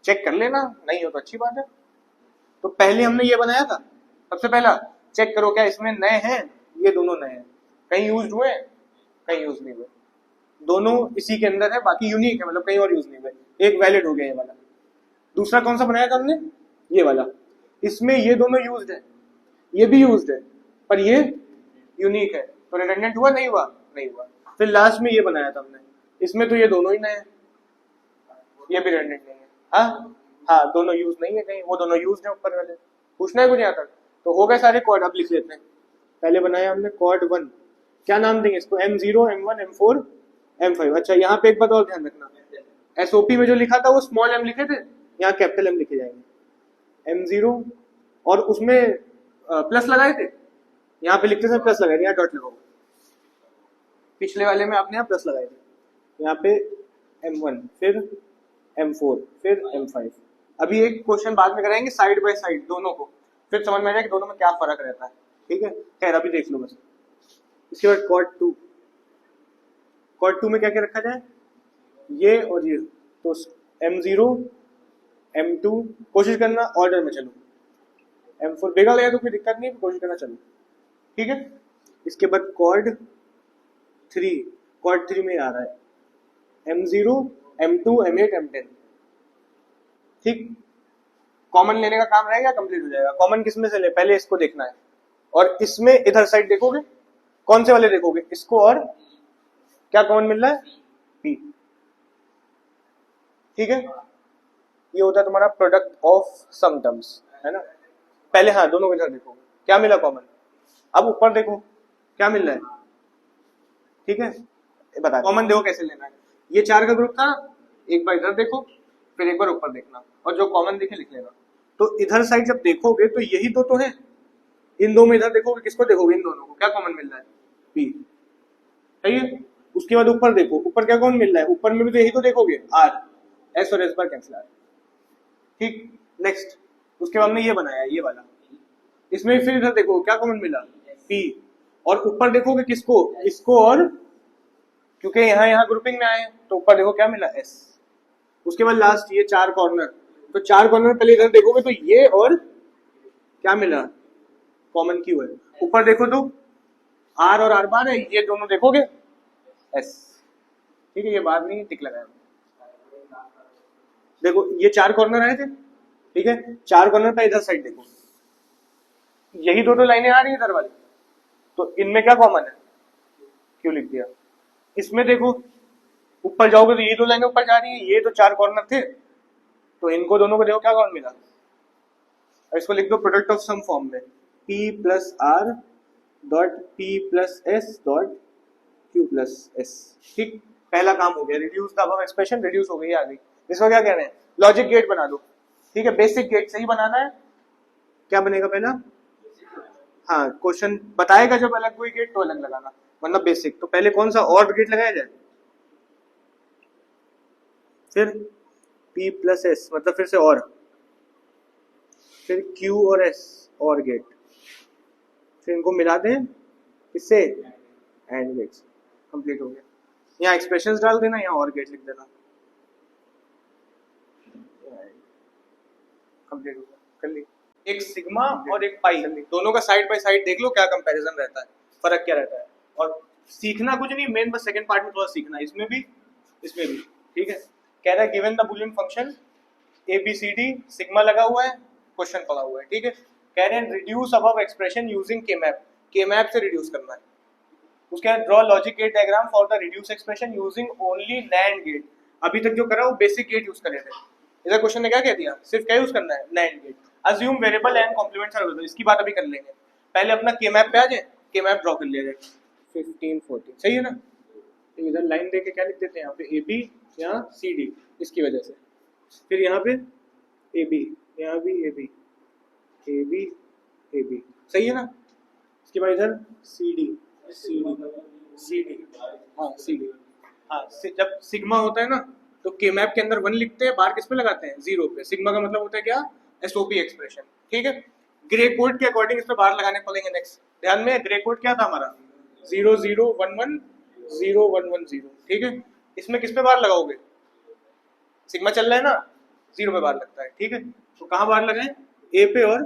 चेक कर लेना, नहीं हो तो अच्छी बात है। तो पहले हमने ये बनाया था, सबसे पहला चेक करो क्या इसमें नए हैं, ये दोनों नए हैं, कहीं यूज्ड हुए, कहीं यूज नहीं हुए, दोनों इसी के अंदर है, बाकी यूनिक है, मतलब कहीं और यूज नहीं हुए, एक वैलिड हो गया ये वाला। दूसरा कौन सा बनाया था हमने, ये वाला, इसमें ये दोनों यूज्ड है, ये भी यूज्ड है, पर ये यूनिक है, तो रिडंडेंट हुआ, नहीं हुआ, नहीं हुआ। फिर लास्ट में ये बनाया था हमने, इसमें तो ये दोनों ही नए हैं, ये भी रिडंडेंट नहीं है, हाँ हाँ दोनों यूज नहीं है कहीं, वो दोनों यूज है ऊपर वाले। पूछना है कुछ यहाँ तक? तो हो गए सारे क्वाड, अब लिख लेते हैं। पहले बनाया हमने क्वाड 1, क्या नाम देंगे इसको? M0, M1, M4, M5। अच्छा यहाँ पे एक बात और ध्यान रखना, एसओपी में जो लिखा था वो स्मॉल m लिखे थे, यहाँ कैपिटल M लिखे जाएंगे। M0 और उसमें प्लस लगाए थे, यहाँ पे लिखते थे प्लस लगाए थे, यहाँ डॉट लगाओ। पिछले वाले में आपने यहाँ प्लस लगाए थे, यहाँ पे M1, फिर M4, फिर M5। अभी एक क्वेश्चन बाद में कराएंगे साइड बाय साइड दोनों को, फिर समझ में आ जाएगा कि दोनों में क्या फर्क रहता है। ठीक है, खैर अभी देख लो बस। इसके बाद क्वाड 2 में क्या क्या रखा जाए? ये और ये। तो M0, M2, कोशिश करना ऑर्डर में चलो। M4 बेगा लगा तो कोई दिक्कत नहीं, कोशिश करना चलो। ठीक है, इसके बाद क्वाड 3 में आ रहा है M0, M2, M8, M10। ठीक, कॉमन लेने का काम रहेगा, कंप्लीट हो जाएगा। कॉमन किसमें से ले, पहले इसको देखना है। और इसमें इधर साइड देखोगे, कौन से वाले देखोगे? इसको, और क्या कॉमन मिल रहा है? P। ठीक है, ये होता है तुम्हारा प्रोडक्ट ऑफ सम टर्म्स, है ना। पहले हाँ दोनों को इधर देखोगे, क्या मिला कॉमन। अब ऊपर देखो क्या मिल रहा है। ठीक है, बता कॉमन देखो कैसे लेना है। ये 4 का ग्रुप था, एक बार इधर देखो, फिर एक बार ऊपर देखना, और जो कॉमन दिखे लिख लेना। तो इधर साइड जब देखोगे तो यही तो है। इन दो में इधर देखोगे, किसको देखोगे? इन दोनों को। क्या कॉमन मिल रहा है? P। सही है। उसके बाद ऊपर देखो, ऊपर क्या कॉमन मिल रहा है? ऊपर में भी तो यही तो देखोगे, R। S और S बार कैंसिल R। ठीक, नेक्स्ट। उसके बाद में ये बनाया, ये वाला। इसमें फिर इधर देखो क्या कॉमन मिला? P। और ऊपर देखोगे किसको? इसको, और क्योंकि यहाँ ग्रुपिंग में आए तो ऊपर देखो क्या मिला? S। उसके बाद लास्ट ये 4 कॉर्नर, तो 4 कॉर्नर पहले इधर देखोगे तो ये, और क्या मिला? कॉमन क्यू है। ऊपर देखो तो R और R बार है, ये दोनों देखोगे S। ठीक है, ये बात नहीं, टिक लगाया। देखो ये 4 कॉर्नर आए थे, ठीक है, 4 कॉर्नर पे इधर साइड देखो, यही दो लाइनें आ रही है इधर वाली, तो इनमें क्या कॉमन है? क्यों लिख दिया। इसमें देखो ऊपर जाओगे तो ये 2 लाइनें ऊपर जा रही है, ये तो 4 कॉर्नर थे, तो इनको दोनों को देखो क्या कॉमन मिला। और इसको लिख दो प्रोडक्ट ऑफ सम फॉर्म में, P plus R dot P plus S dot Q plus S। ठीक, पहला काम हो गया, reduce the above expression, reduce हो गई, आ गई। इसको क्या कह रहे हैं? लॉजिक गेट बना दो। ठीक है, बेसिक गेट से ही बनाना है। क्या बनेगा पहला? हाँ, क्वेश्चन बताएगा जब अलग कोई गेट तो अलग लगाना, वरना बेसिक। तो पहले कौन सा और गेट लगाया जाए, फिर P प्लस S मतलब फिर से और, फिर Q और S और गेट, फिर इनको मिला दें इससे, एंड गेट्स। कंप्लीट हो गया। यहाँ एक्सप्रेशंस डाल देना, यहाँ और गेट लिख देना, कंप्लीट हो गया। कर ली। एक सिग्मा और एक पाई, दोनों का साइड बाय साइड देख लो क्या कंपैरिजन रहता है, फर्क क्या रहता है। और सीखना कुछ नहीं, मेन बस सेकंड पार्ट में थोड़ा सीखना है, इसमें भी इसमें भी। ठीक है, कह रहा है given the Boolean function ABCD, sigma लगा हुआ है, क्वेश्चन पड़ा हुआ है। ठीक है, कह रहे हैं reduce above expression using K map से रिड्यूस करना है। उसके बाद draw logic gate diagram for the reduce expression using only NAND gate. अभी तक जो करा वो बेसिक गेट यूज कर रहे थे, इधर क्वेश्चन ने क्या कह दिया? सिर्फ क्या यूज करना है? NAND gate. Assume variable and complements are available, इसकी बात अभी कर लेंगे। पहले अपना के मैप पे आ जाए, के मैप ड्रॉ कर लिया जाए। 15 14 सही है ना। तो इधर लाइन देके क्या लिख देते हैं, यहाँ पे AB, यहाँ CD, इसकी वजह से। फिर यहाँ पे AB, यहाँ भी AB, AB, AB, सही है ना। इसके बाद इधर CD, CD, CD, हाँ CD, हाँ। जब सिग्मा होता है ना तो के मैप के अंदर 1 लिखते हैं, बाहर किस पे लगाते हैं? 0 पे। सिग्मा का मतलब होता है क्या? SOP expression. ठीक है, ग्रे कोड के अकॉर्डिंग इस पे बाहर लगाने पड़ेंगे। नेक्स्ट ध्यान में, ग्रे कोड क्या था हमारा? 0 0 1 1 0 1 1 0। ठीक है, इसमें किस पे बाहर लगाओगे? सिग्मा चल रहा है ना, 0 पे बाहर लगता है। ठीक है, तो कहाँ बाहर लगाएं? A पे और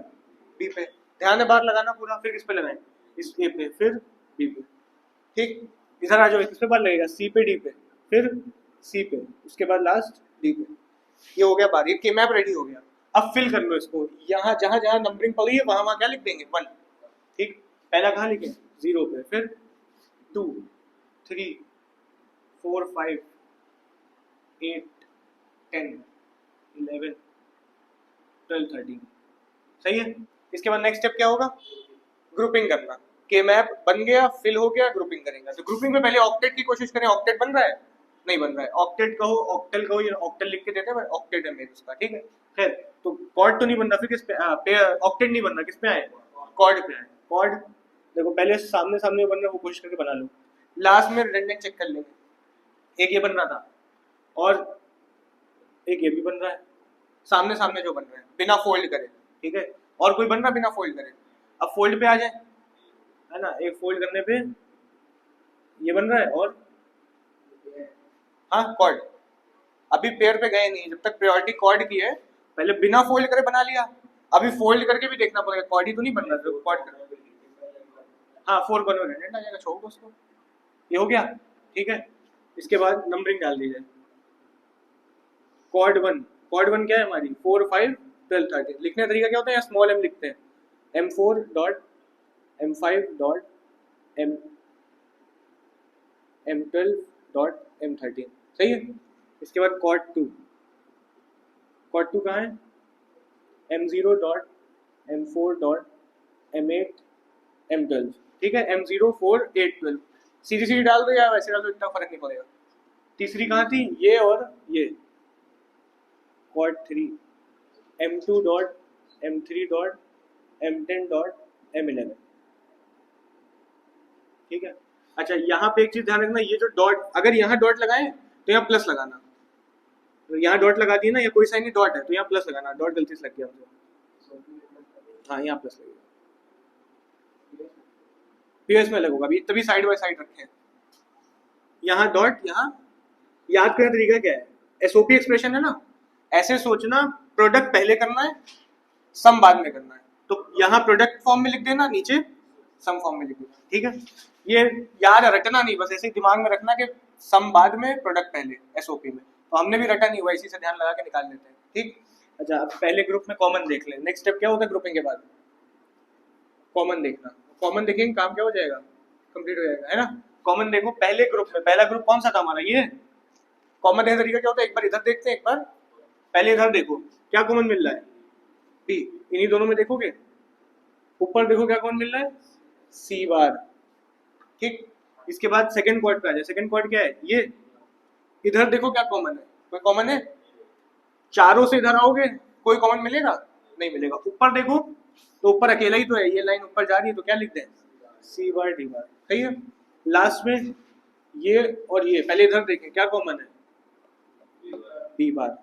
B पे। ध्यान है बाहर लगाना पूरा। फिर किस पे लगाएं? इस A पे, फिर B पे। ठीक, इधर आ जाओ, किस पे बाहर लगेगा? C पे, D पे, फिर C पे, उसके बाद लास्ट D पे। ये हो गया बाहर, ये के मैप रेडी हो गया। अब फिल कर लो इसको, यहाँ जहाँ जहाँ नंबरिंग पड़ी है वहाँ वहाँ क्या लिख देंगे? 1। ठीक, पहला कहाँ लिखे? 0 पे, फिर 2 3 4 5 8 10 11 12 13। सही है। इसके बाद नेक्स्ट स्टेप क्या होगा, ग्रुपिंग करना। के मैप बन गया, फिल हो गया, ग्रुपिंग करेंगे। तो ग्रुपिंग में पहले ऑक्टेट की कोशिश करें। ऑक्टेट बन रहा है, नहीं बन रहा है, ऑक्टेट कहो, ऑक्टल कहो, ये ऑक्टल लिख के देते हैं, ऑक्टेट है मेरे उसका, ठीक है। खैर, तो कॉर्ड तो नहीं बन रहा, फिर किस पे ऑक्टेट नहीं बन रहा, किस पे आए, कॉर्ड पे आए। कॉर्ड देखो पहले सामने सामने बन रहा है, वो कोशिश करके बना लो। लास्ट में रिडंडेंट चेक कर लेंगे। एक ये बन रहा था और एक ये भी बन रहा है, सामने सामने जो बन रहे हैं बिना फोल्ड करे, ठीक है। और कोई बन रहा बिना फोल्ड करे। अब फोल्ड पे आ जाए, है ना, एक फोल्ड करने पे ये बन रहा है और हाँ कॉर्ड। अभी पेयर पे गए नहीं, जब तक प्रायोरिटी कॉर्ड की है, पहले बिना फोल्ड करे बना लिया। अभी फोल्ड करके भी देखना पड़ेगा, कॉर्ड ही तो नहीं बन रहा, तो कॉर्ड कर, हाँ 4 कॉर्नर रिडंडेंट आ जाएगा, छोड़ दो उसको। ये हो गया, ठीक है। इसके बाद नंबरिंग डाल दीजिए। कॉर्ड 1 क्या है हमारी, 4 5 12 13। लिखने का तरीका क्या होता है, यहाँ स्मॉल m लिखते हैं, m4 dot m5 dot m12 dot m13। सही है। इसके बाद कॉर्ड 2 कहाँ है, m0 dot m4 dot m8 m12, ठीक है। m0 4 8 12 सीधी सीधी डाल दो या वैसे डाल दो, इतना फर्क नहीं पड़ेगा। तीसरी कहाँ थी, ये और ये, cord 3 m2 dot m3 dot m10 dot m11, ठीक है। अच्छा यहाँ पे एक चीज ध्यान रखना, ये जो डॉट, अगर यहाँ डॉट लगाए तो यहाँ प्लस लगाना। तो यहाँ डॉट लगा दिए ना, या कोई साइन नहीं, डॉट है तो यहाँ प्लस लगाना। डॉट गलती से लग गया मुझे, हाँ यहाँ प्लस लगेगा, पीएस में लगेगा अभी, तभी साइड बाय साइड रखे हैं। यहाँ डॉट, यहाँ याद करने का तरीका क्या है, एसओपी एक्सप्रेशन है ना, ऐसे सोचना प्रोडक्ट पहले करना है, सम बाद में करना है। तो यहाँ प्रोडक्ट फॉर्म में लिख देना, नीचे सम फॉर्म में लिख देना, ठीक है। ये याद रटना नहीं, बस ऐसे दिमाग में रखना कि सम बाद में प्रोडक्ट पहले एसओपी में। तो हमने भी रटा नहीं हुआ, इसी से ध्यान लगा के निकाल लेते हैं, ठीक। अच्छा अब पहले ग्रुप में कॉमन देख लें। नेक्स्ट स्टेप क्या होता है ग्रुपिंग के बाद, कॉमन देखना। कॉमन देखेंगे काम क्या हो जाएगा, कंप्लीट हो जाएगा, है ना। कॉमन देखो, पहले ग्रुप में पहला ग्रुप कौन सा था हमारा, ये। कॉमन देखने का तरीका क्या होता है, एक बार इधर देखते हैं, एक बार पहले इधर देखो क्या कॉमन मिल रहा है, बी। इन्हीं दोनों में देखोगे, ऊपर देखो क्या कॉमन मिल रहा है, सी बार, ठीक। इसके बाद सेकंड क्वार्ट पे आ जाए। सेकंड क्वार्ट क्या है, ये। इधर देखो क्या कॉमन है, कोई कॉमन है, चारों से इधर आओगे कोई कॉमन मिलेगा, नहीं मिलेगा। ऊपर देखो तो ऊपर अकेला ही तो है, ये लाइन ऊपर जा रही है, तो क्या लिखते हैं, सी बार डी बार, सही है। लास्ट में ये और ये, पहले इधर देखें क्या कॉमन है, बी बार।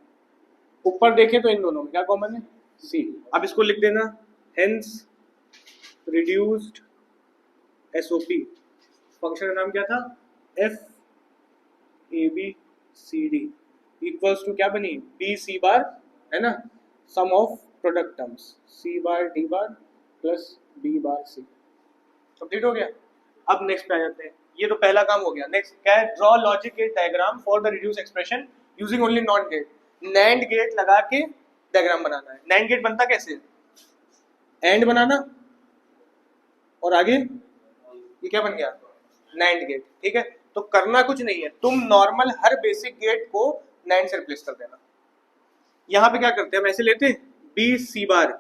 ऊपर देखें तो इन दोनों में क्या कॉमन है, सी। अब इसको लिख देना, हेंस रिड्यूस्ड एसओपी। फंक्शन का नाम क्या था, F A B C D equals to क्या बनी, बी सी बार, है ना, sum of product terms, C bar D bar plus B bar C. Complete हो गया। अब नेक्स्ट पे आ जाते हैं। ये तो पहला काम हो गया। नेक्स्ट क्या है, draw logic gate diagram for the reduce expression using only not gate. NAND gate लगा के डायग्राम बनाना है। नैंड गेट बनता कैसे, एंड बनाना और आगे ये क्या बन गया, नैंड गेट, ठीक है। तो करना कुछ नहीं है, तुम नॉर्मल हर बेसिक गेट को नैंड से रिप्लेस कर देना। यहाँ पे क्या करते हैं, हम ऐसे लेते हैं, बी सी बार।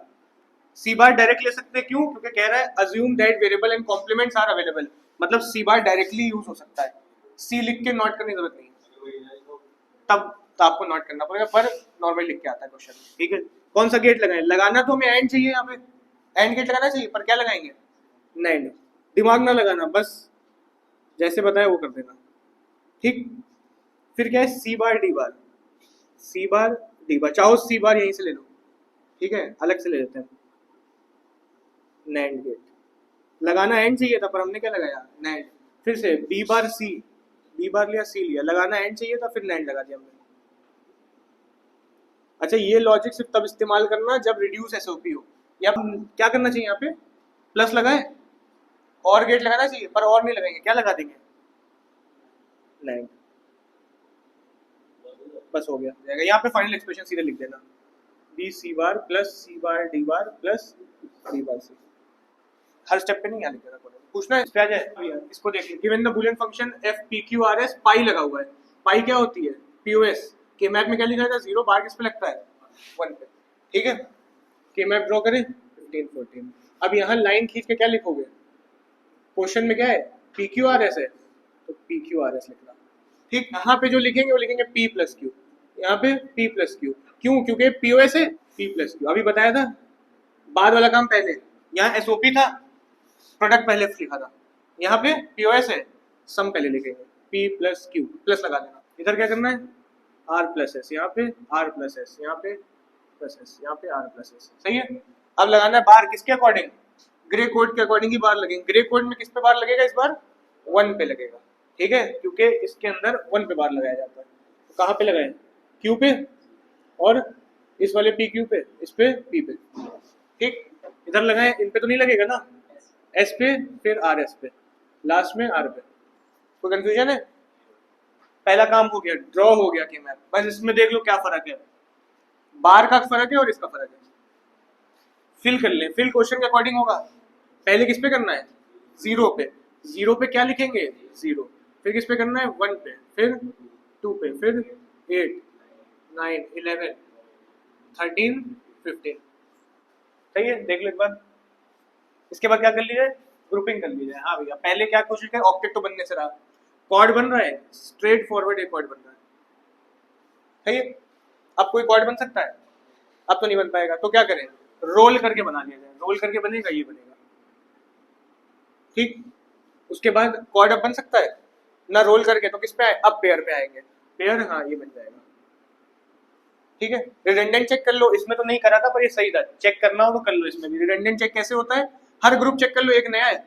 सी बार डायरेक्ट ले सकते हैं, क्यों, क्योंकि कह रहा है assume that variable and complements are available, मतलब सी बार डायरेक्टली यूज हो सकता है। सी लिख के नोट करने की जरूरत नहीं, तब तो आपको नोट करना पड़ेगा, पर नॉर्मल लिख के आता है क्वेश्चन, ठीक है। कौन सा गेट लगाएं, लगाना तो हमें एंड चाहिए, यहाँ पे एंड गेट लगाना चाहिए, पर क्या लगाएंगे, नैंड। दिमाग ना लगाना, बस जैसे बताया वो कर देना, ठीक। फिर क्या है, सी बार डी बार, सी बार डी बार, चाहो सी बार यहीं से ले लो, ठीक है, अलग से ले लेते हैं। नैंड गेट लगाना एंड चाहिए था, पर हमने क्या लगाया, नैंड। फिर से बी बार सी, बी बार लिया सी लिया, लगाना एंड चाहिए था, फिर नैंड लगा दिया हमने। अच्छा ये लॉजिक सिर्फ तब इस्तेमाल करना जब रिड्यूस एसओपी हो। या क्या करना चाहिए, यहाँ पे प्लस लगाए, और गेट लगाना चाहिए, पर और नहीं लगाएंगे, क्या लगा देंगे, नैंड। बस हो गया, यहाँ पे फाइनल एक्सप्रेशन सीधे लिख देना, B C bar plus C bar D bar plus D bar C. हर स्टेप पे नहीं यहाँ लिखेगा, पूछना है इस पे आ जाए। इसको देखिए, given the Boolean function F P Q R S, pi लगा हुआ है। पाई क्या होती है, पीओएस के मैथ में क्या लिखा था, 0, बार किस पे लगता है, 1 पे, ठीक है। के मैप ड्रॉ करें 15 14। अब यहाँ लाइन खींच के क्या लिखोगे, क्वेश्चन में क्या है पी क्यू आर एस है तो पी क्यू आर एस लिखना। ठीक, यहाँ पे जो लिखेंगे वो लिखेंगे पी प्लस क्यू, यहाँ पे पी प्लस क्यू, क्यों, क्योंकि पीओएस है पी प्लस क्यू। अभी बताया था, बाद वाला काम पहले, यहाँ एसओपी था, प्रोडक्ट पहले लिखा था, यहाँ पे पीओएस है, सम पहले लिखेंगे पी प्लस क्यू, प्लस लगा देना। इधर क्या करना है आर प्लस एस, यहाँ पे आर प्लस एस, यहाँ पे प्लस एस, यहाँ पे आर प्लस एस, सही है। अब लगाना है बार किसके अकॉर्डिंग, ग्रे कोड के अकॉर्डिंग ही बार लगेंगे। ग्रे कोड में किस पे बार लगेगा इस बार, 1 पे लगेगा, ठीक है, क्योंकि इसके अंदर 1 पे बार लगाया जाता है। तो कहाँ पे लगाए, क्यू पे, और इस वाले पी क्यू पे, इस पे पी पे, ठीक। इधर लगाए, इन पे तो नहीं लगेगा ना, एस पे, फिर आर एस पे, लास्ट में आर पे। कोई कंफ्यूजन है, पहला काम हो गया, ड्रॉ हो गया कि मैप। बस इसमें देख लो क्या फर्क है, बार का फर्क है और इसका फर्क है। फिल कर ले, फिल क्वेश्चन के अकॉर्डिंग होगा। पहले किस पे करना है, 0 पे, 0 पे क्या लिखेंगे 0, फिर किस पे करना है 1 पे, फिर 2 पे, फिर 8 9 11 13 15, सही है। देख लो एक बार। इसके बाद क्या कर लीजिए, ग्रुपिंग कर लीजिए। हाँ भैया, पहले क्या कोशिश करें, ऑक्टेट तो बनने से रहा, क्वाड बन रहा है, स्ट्रेट फॉरवर्ड एक क्वाड बन रहा है, सही है। अब कोई क्वाड बन सकता है, अब तो नहीं बन पाएगा, तो क्या करें, रोल करके बना लिया जाए, रोल करके बनेगा, ये बनेगा, ठीक। उसके बाद क्वाड अब बन सकता है ना, रोल करके, तो किस पे आए, अब पेयर पे आएंगे, पेयर, हाँ ये बन जाएगा, ठीक है। रिडंडेंट चेक कर लो, इसमें तो नहीं करा था पर ये सही था, चेक करना हो तो कर लो। इसमें भी रिडंडेंट चेक कैसे होता है, हर ग्रुप चेक कर लो, एक नया है,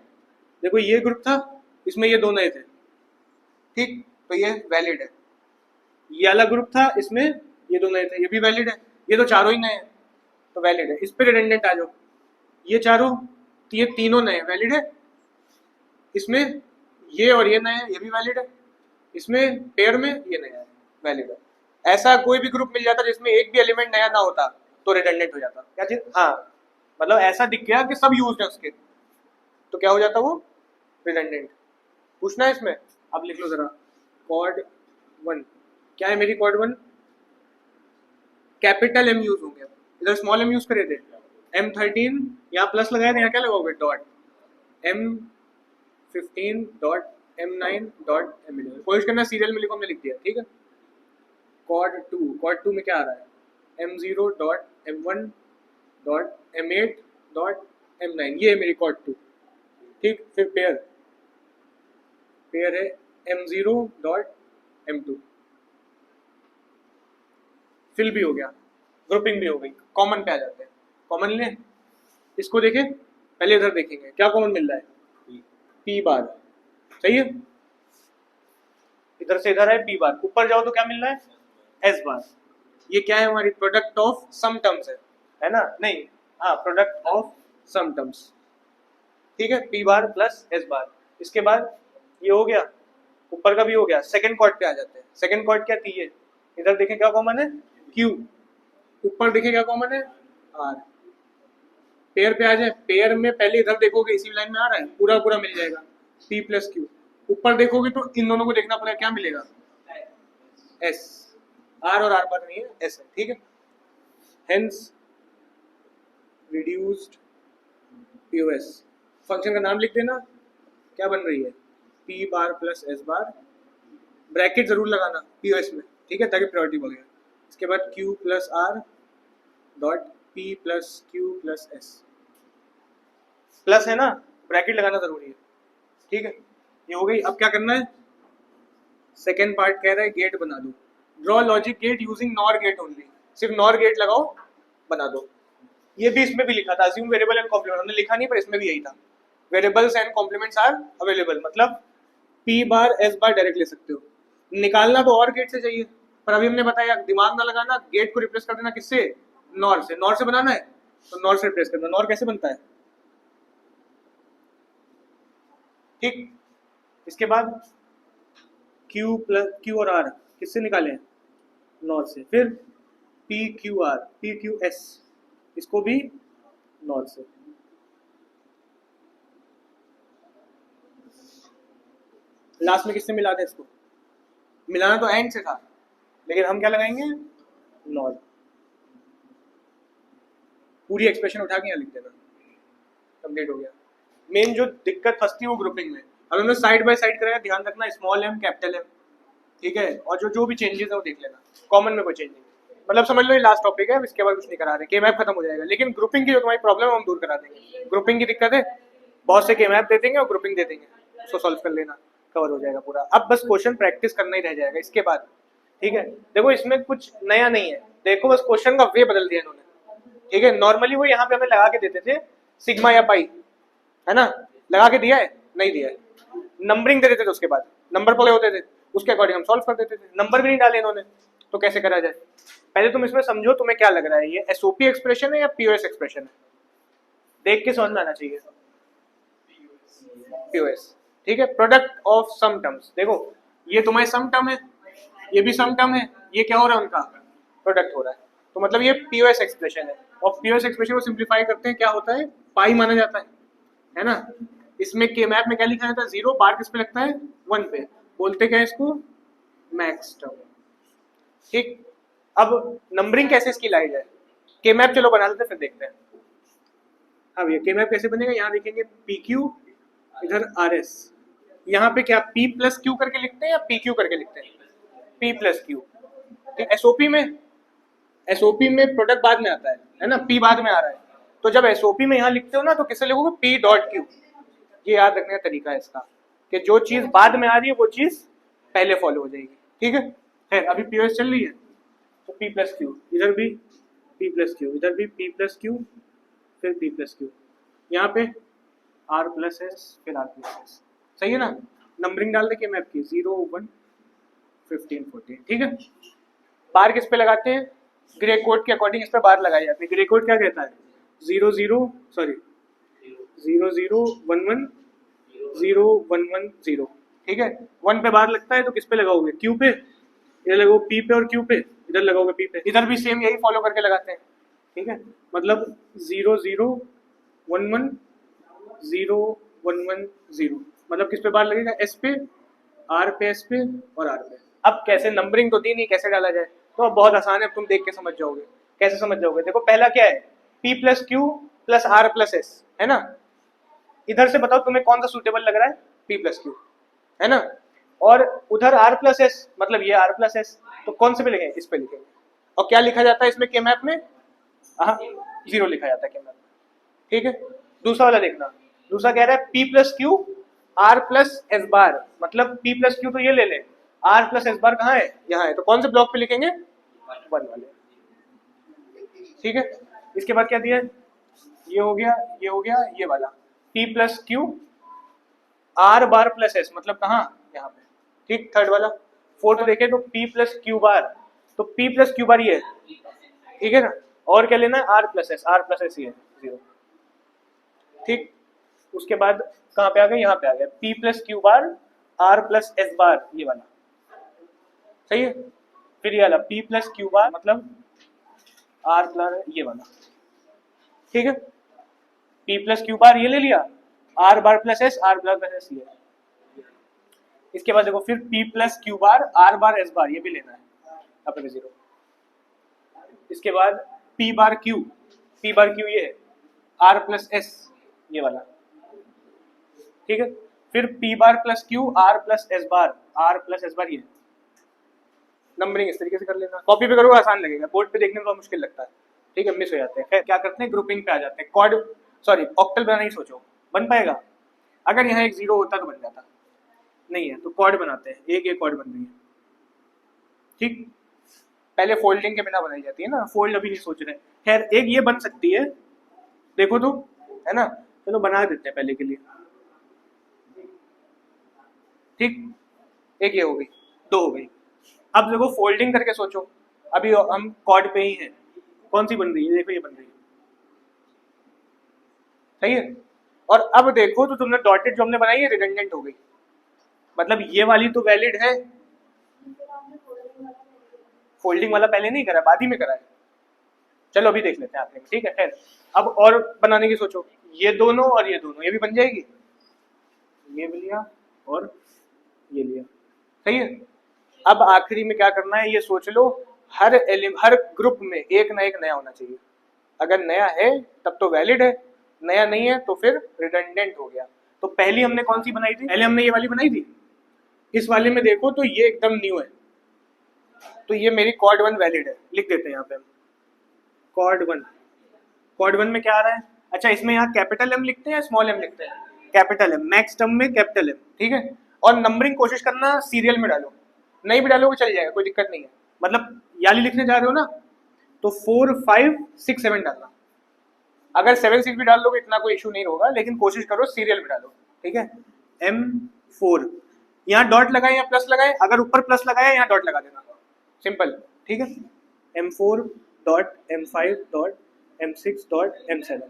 देखो ये ग्रुप था, इसमें ये दो नए थे, ठीक, तो ये वैलिड है। ये वाला ग्रुप था, इसमें ये दो नए थे, ये भी वैलिड है। ये तो चारों ही नए हैं तो वैलिड है। इस पे रिडंडेंट आ जाओ, ये चारों, ये तीनों नए वैलिड है। इसमें ये और ये नए हैं, ये भी वैलिड है। इसमें पेयर में ये नया है, वैलिड है। ऐसा कोई भी ग्रुप मिल जाता जिसमें एक भी एलिमेंट नया ना होता तो रिडंडेंट हो जाता। क्या चीज, हाँ मतलब ऐसा दिख गया कि सब यूज है उसके, तो क्या हो जाता वो, रिडंडेंट। पूछना है इसमें, अब लिख लो जरा, क्वाड 1 क्या है, मेरी क्वाड 1 कैपिटल एम यूज होंगे, इधर स्मॉल एम यूज करे थे, M13 यहाँ प्लस लगाए थे, यहाँ क्या लगाओगे dot, M15 dot M9 dot M11, कोशिश करना सीरियल में लिखो, हमने लिख दिया, ठीक है। क्वाड 2 में क्या आ रहा है, M0 dot M1 dot M8 dot M9, ये है मेरी क्वाड 2, ठीक। फिर पेयर है M0 डॉट M2, फिल भी हो गया, ग्रुपिंग भी हो गई, कॉमन पे आ जाते हैं। कॉमन ले, इसको देखें, पहले इधर देखेंगे क्या कॉमन मिल रहा है, पी बार, सही है। इधर से इधर है पी बार, ऊपर जाओ तो क्या मिल रहा है, एस बार। ये क्या है, हमारी प्रोडक्ट ऑफ सम टर्म्स है ना, नहीं, हाँ प्रोडक्ट ऑफ सम टर्म्स, ठीक है, पी बार प्लस एस बार। इसके बाद ये हो गया, ऊपर का भी हो गया। सेकंड क्वाड पे आ जाते हैं। सेकंड क्वाड क्या थी, ये इधर देखें क्या कॉमन है, क्यू, ऊपर देखें क्या कॉमन है, आर। पेयर पे आ जाए, पेयर में पहले इधर देखोगे इसी लाइन में आ रहा है, पूरा पूरा मिल जाएगा, पी प्लस क्यू। ऊपर देखोगे तो इन दोनों को देखना पड़ेगा, क्या मिलेगा, एस, आर और आर बार नहीं है, एस है, ठीक है। हेंस रिड्यूस्ड पीओएस, फंक्शन का नाम लिख देना, क्या बन रही है, पी बार प्लस एस बार, ब्रैकेट जरूर लगाना पीओएस में, ठीक है, ताकि प्रायोरिटी बढ़े। इसके बाद Q plus R dot P plus Q plus S, plus है ना, ब्रैकेट लगाना जरूरी है, ठीक है। ये हो गई। अब क्या करना है, सेकेंड पार्ट कह रहा है गेट बना दो, draw logic gate using NOR gate only, सिर्फ नॉर गेट लगाओ, बना दो। ये भी इसमें भी लिखा था, अज्यूम वेरिएबल एंड कॉम्प्लीमेंट, हमने लिखा नहीं पर इसमें भी यही था, variables and complements are available, मतलब P bar S bar direct ले सकते हो, निकालना तो और गेट से चाहिए, पर अभी हमने बताया दिमाग ना लगाना, गेट को रिप्लेस कर देना किससे, नॉर से। नॉर से बनाना है तो नॉर से रिप्लेस करना। नॉर कैसे बनता है, ठीक। इसके बाद क्यू प्लस क्यू और आर किससे निकाले, नॉर से। फिर P Q are, P Q S, इसको भी नॉर से। लास्ट में किससे मिला था इसको, मिलाना तो एंड से था, लेकिन हम क्या लगाएंगे, नॉर। पूरी एक्सप्रेशन उठा के यहाँ लिख देना, कंप्लीट हो गया। मेन जो दिक्कत फंसती है वो ग्रुपिंग में। अब हमने साइड बाय साइड कराया, ध्यान रखना स्मॉल एम कैपिटल एम, ठीक है, और जो जो भी चेंजेस है वो देख लेना, कॉमन में कोई चेंज नहीं, मतलब समझ लो ये लास्ट टॉपिक है, इसके बाद कुछ नहीं करा रहे, के मैप खत्म हो जाएगा। लेकिन ग्रुपिंग की जो तुम्हारी प्रॉब्लम है हम दूर करा देंगे। ग्रुपिंग की दिक्कत है, बहुत से के मैप दे देंगे और ग्रुपिंग दे देंगे, उसको सॉल्व कर लेना, कवर हो जाएगा पूरा। अब बस क्वेश्चन प्रैक्टिस करना ही रह जाएगा इसके बाद, ठीक है। देखो इसमें कुछ नया नहीं है, देखो बस क्वेश्चन का वे बदल दिया इन्होंने, ठीक है। नॉर्मली वो यहाँ पे हमें लगा के देते थे सिग्मा या पाई, है ना, लगा के दिया है, नहीं दिया है, नंबरिंग दे देते थे, उसके बाद नंबर प्ले होते थे, उसके अकॉर्डिंग हम सॉल्व कर देते थे। नंबर भी नहीं डाले इन्होंने, तो कैसे करा जाए? पहले तुम इसमें समझो तुम्हें क्या लग रहा है, ये एसओपी एक्सप्रेशन है या पीओएस एक्सप्रेशन है, देख के समझ में आना चाहिए। पीओएस, ठीक है, प्रोडक्ट ऑफ सम टर्म्स। देखो ये तुम्हारे सम टर्म है, ये भी सम टर्म है, ये क्या हो रहा है उनका प्रोडक्ट हो रहा है, तो मतलब ये पीओएस एक्सप्रेशन है। और पीओएस एक्सप्रेशन को सिंप्लीफाई करते हैं क्या होता है, पाई माना जाता है ना। इसमें के मैप में क्या लिखा जाता है, 0, बार किस पे लगता है, 1 पे, बोलते क्या है इसको, मैक्स टर्म, ठीक। अब नंबरिंग कैसे इसकी लाई जाए, के मैप चलो बना लेते फिर देखते हैं। अब ये के मैप कैसे बनेगा, यहाँ देखेंगे पी क्यू, इधर आर एस, यहाँ पे क्या पी प्लस क्यू करके लिखते हैं या पी क्यू करके लिखते हैं, पी प्लस क्यू। एसओपी में प्रोडक्ट बाद में आता है ना, पी बाद में आ रहा है, तो जब एसओपी में यहाँ लिखते हो ना तो किससे लिखोगे, पी डॉट क्यू। ये याद रखने का तरीका है इसका, कि जो चीज बाद में आ रही है वो चीज पहले फॉलो हो जाएगी, ठीक है। खैर अभी पीओएस चल रही है, तो पी प्लस क्यू, इधर भी पी प्लस क्यू, इधर भी पी प्लस क्यू, फिर पी प्लस क्यू, यहाँ पे आर प्लस एस, फिर आर प्लस एस, सही है ना। नंबरिंग डाल दे के मैप की 0, 1, 15, 14, ठीक है। बार किस पे लगाते हैं, ग्रे कोड के अकॉर्डिंग इस पे बार लगाई जाती है। ग्रे कोड क्या कहता है, 0, 0, 1, 1, 0, 1, 1, 0, ठीक है। 1 पे बार लगता है तो किस पे लगाओगे, क्यू पे, इधर लगाओ पी पे, और क्यू पे इधर लगाओगे पी पे। इधर भी सेम यही फॉलो करके लगाते हैं, ठीक है। मतलब 0, 0, 1, 1, 0, 1, 1, 0, मतलब किस पे बार लगेगा, एस पे, आर पे, एस पे और आर पे। अब कैसे, नंबरिंग तो दी नहीं, कैसे डाला जाए, तो अब बहुत आसान है, तुम देख के समझ जाओगे। कैसे समझ जाओगे, देखो पहला क्या है, P plus Q plus R plus S, है ना। इधर से बताओ तुम्हें कौन सा सूटेबल लग रहा है, पी प्लस क्यू, है ना। और उधर आर प्लस एस, मतलब ये आर प्लस एस, तो कौन से पे लिखेंगे, इस पे लिखेंगे। और क्या लिखा जाता है इसमें के मैप में, 0 लिखा जाता है के मैप में, ठीक है। दूसरा वाला देखना, दूसरा कह रहा है P plus Q R plus S bar, मतलब पी प्लस क्यू तो ये ले ले, आर प्लस एस बार कहाँ है, यहाँ है, तो कौन से ब्लॉक पे लिखेंगे, 1 वाले, ठीक है। इसके बाद क्या दिया, ये हो गया, ये हो गया, ये वाला P plus Q are bar plus S, मतलब कहाँ, यहाँ पे, ठीक। थर्ड वाला, फोर्थ देखे तो पी प्लस क्यू बार, तो पी प्लस क्यू बार ये है, ठीक है ना। और क्या लेना है, आर प्लस एस ये है 0, ठीक। उसके बाद कहाँ पे आ गया, यहाँ पे आ गया P plus Q bar R plus S bar, ये वाला सही है। फिर ये वाला पी प्लस क्यू बार, मतलब आर प्लस ये वाला, ठीक है। पी प्लस क्यू बार ये ले लिया, R bar plus S, R bar plus S ये। इसके बाद देखो फिर P plus Q bar R bar S bar, ये भी लेना है अपने 0। इसके बाद पी बार क्यू ये है, आर प्लस एस ये वाला, ठीक है। फिर P bar plus Q R plus S bar ये। नंबरिंग इस तरीके से कर लेना, कॉपी पे करोगे आसान लगेगा, बोर्ड पे देखने में बहुत मुश्किल लगता है, ठीक है, मिस हो जाते हैं। फिर क्या करते हैं, ग्रुपिंग पे आ जाते हैं, ऑक्टल बनाना ही सोचो, बन पाएगा, अगर यहाँ एक 0 होता तो बन जाता, नहीं है तो क्वाड बनाते हैं, एक क्वाड बन रही है, ठीक। पहले फोल्डिंग के बिना बनाई जाती है ना, फोल्ड अभी नहीं सोच रहे। खैर एक ये बन सकती है, देखो तो, है ना, चलो बना देते हैं पहले के लिए, ठीक। एक ये हो गई, 2 हो गई। अब देखो फोल्डिंग करके सोचो, अभी हम क्वाड पे ही हैं, कौन सी बन रही है, देखो ये बन रही है, सही है। और अब देखो तो तुमने डॉटेड जो हमने बनाई है रिडंडेंट हो गई, मतलब ये वाली तो वैलिड है, फोल्डिंग वाला पहले नहीं करा, बाद ही में करा है। चलो अभी देख लेते हैं आखिर में, ठीक है। खैर अब और बनाने की सोचो, ये दोनों और ये दोनों, ये भी बन जाएगी, ये भी लिया और ये लिया, सही है। अब आखिरी में क्या करना है ये सोच लो, हर ग्रुप में एक ना एक नया होना चाहिए, अगर नया है तब तो वैलिड है, नया नहीं है तो फिर रिडंडेंट हो गया। तो पहली हमने कौन सी बनाई थी, पहले हमने ये वाली बनाई थी। इस वाले में देखो तो ये एकदम न्यू है, तो ये मेरी कॉर्ड 1 वैलिड है, लिख देते हैं यहाँ पे हम कॉर्ड 1। कॉर्ड 1 में क्या आ रहा है, अच्छा इसमें यहाँ कैपिटल एम लिखते हैं या स्मॉल एम लिखते हैं, कैपिटल एम, मैक्स टर्म में कैपिटल एम, ठीक है। और नंबरिंग कोशिश करना सीरियल में डालो, नहीं भी डालोगे चल जाएगा, कोई दिक्कत नहीं है। मतलब याली लिखने जा रहे हो ना तो 4 5 6 7 डालना, अगर 7 6 भी डाल लोगे इतना कोई इशू नहीं होगा, लेकिन कोशिश करो सीरियल में डालो, ठीक है। M4 यहाँ डॉट लगाए या प्लस लगाए, अगर ऊपर प्लस लगाए यहाँ डॉट लगा देना, सिंपल, ठीक है। M4 dot M5 dot M6 dot M7,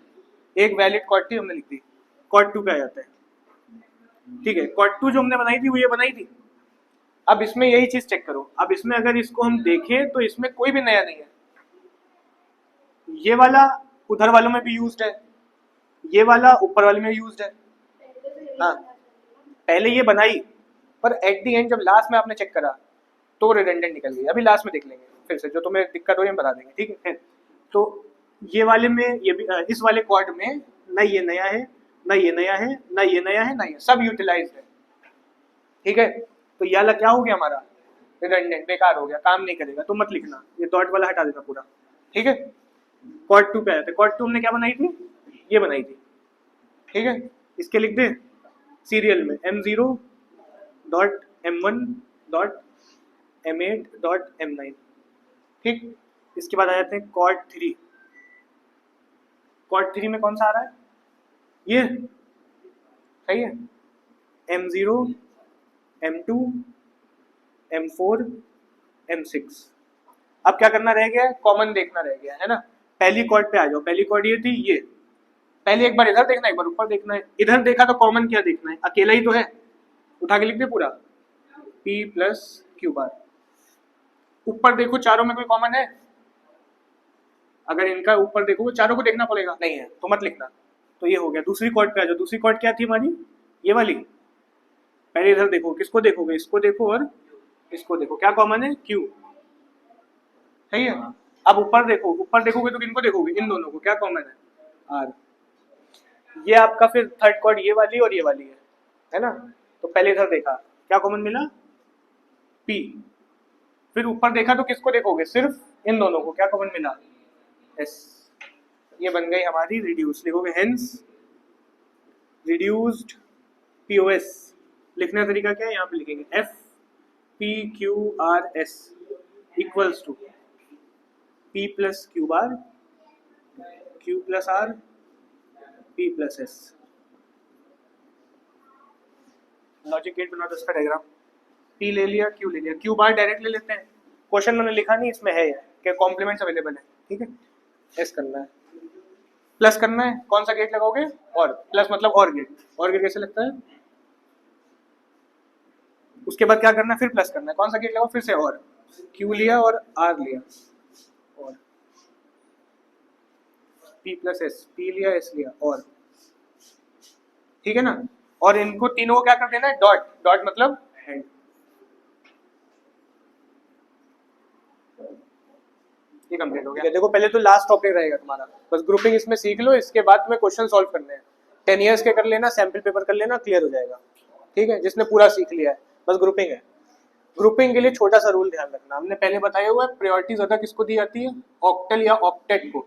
एक वैलिड कॉर्ड थी हमने लिख दी। कॉर्ड 2 पे आ जाते हैं, ठीक है। कॉर्ड 2 जो हमने बनाई थी वो ये बनाई थी। अब इसमें यही चीज चेक करो, अब इसमें अगर इसको हम देखें तो इसमें कोई भी नया नहीं है। ये वाला उधर वालों में भी यूज्ड है, ये वाला ऊपर वाले में यूज्ड है। हाँ पहले ये बनाई, पर एट द एंड जब लास्ट में आपने चेक करा तो रिडंडेंट निकल गई। अभी लास्ट में देख लेंगे फिर से, जो तुम्हें दिक्कत हो रही है बता देंगे, ठीक है। फिर तो ये वाले में ये भी इस वाले कॉर्ड में ना ये नया है ना ये नया है ना ये नया है ना ये, सब यूटिलाइज्ड है, ठीक है। तो ये वाला क्या हो गया हमारा, रिडंडेंट, बेकार हो गया, काम नहीं करेगा, तो मत लिखना, ये डॉट वाला हटा देना पूरा, ठीक है। कॉर्ड 2 पे आया था, कॉर्ड 2 हमने क्या बनाई थी, ये बनाई थी, ठीक है। इसके लिख दे सीरियल में M0 dot M1 dot M8 dot M9, ठीक। इसके बाद आ जाते हैं कॉर्ड 3। कॉर्ड 3 में कौन सा आ रहा है, ये सही है, M0 M2 M4 M6। अब क्या करना रह गया, कॉमन देखना रह गया है ना। पहली कॉर्ड पे आ जाओ, पहली कॉर्ड ये थी, ये पहले एक बार इधर देखना, एक बार ऊपर देखना है। इधर देखा तो कॉमन क्या देखना है, अकेला ही तो है, उठा के लिख दे पूरा P प्लस Q बार। ऊपर देखो चारों में कोई कॉमन है, अगर इनका ऊपर देखो चारों को देखना पड़ेगा, नहीं है तो मत लिखना। तो ये हो गया। दूसरी कॉर्ड पे आ जाओ, दूसरी कॉर्ड क्या थी हमारी, ये वाली। पहले इधर देखो, किसको देखोगे, इसको देखो और इसको देखो, क्या कॉमन है, Q, सही है। अब ऊपर देखो, ऊपर देखोगे तो किनको देखोगे, इन दोनों को, क्या कॉमन है, R। ये आपका फिर थर्ड कॉर्ड ये वाली और ये वाली है ना। तो पहले इधर देखा, क्या कॉमन मिला, P। फिर ऊपर देखा तो किसको देखोगे, सिर्फ इन दोनों को, क्या कॉमन मिला, S। ये बन गई हमारी रिड्यूस, लिखोगे हेंस रिड्यूस्ड POS। लिखने का तरीका क्या है, यहाँ पे लिखेंगे FPQRS equals to P plus Q bar Q plus R P plus S। Logic gate बना दो, इसका डायग्राम, P ले लिया Q ले लिया, Q बार डायरेक्ट ले लेते हैं, क्वेश्चन मैंने लिखा नहीं, इसमें है कि कॉम्प्लीमेंट्स अवेलेबल है, ठीक है। S करना है, प्लस करना है, कौन सा गेट लगाओगे, और प्लस मतलब और गेट, और गेट कैसे लगता है। उसके बाद क्या करना है, फिर प्लस करना है, कौन सा गेट लगाओ, फिर से और, Q लिया और R लिया, और P प्लस S, P लिया S लिया, और, ठीक है ना। और इनको तीनों को क्या कर देना है, डॉट, डॉट मतलब हैंड। ये कंप्लीट हो गया। देखो पहले तो लास्ट टॉपिक रहेगा तुम्हारा, बस ग्रुपिंग इसमें सीख लो, इसके बाद तुम्हें क्वेश्चन सॉल्व करने हैं। 10 ईयर्स के कर लेना, सैंपल पेपर कर लेना, क्लियर हो जाएगा, ठीक है। जिसने पूरा सीख लिया है, बस ग्रुपिंग है। ग्रुपिंग के लिए छोटा सा रूल ध्यान रखना, हमने पहले बताया हुआ है, प्रायोरिटी ज्यादा किसको दी जाती है, ऑक्टल या ऑक्टेट को,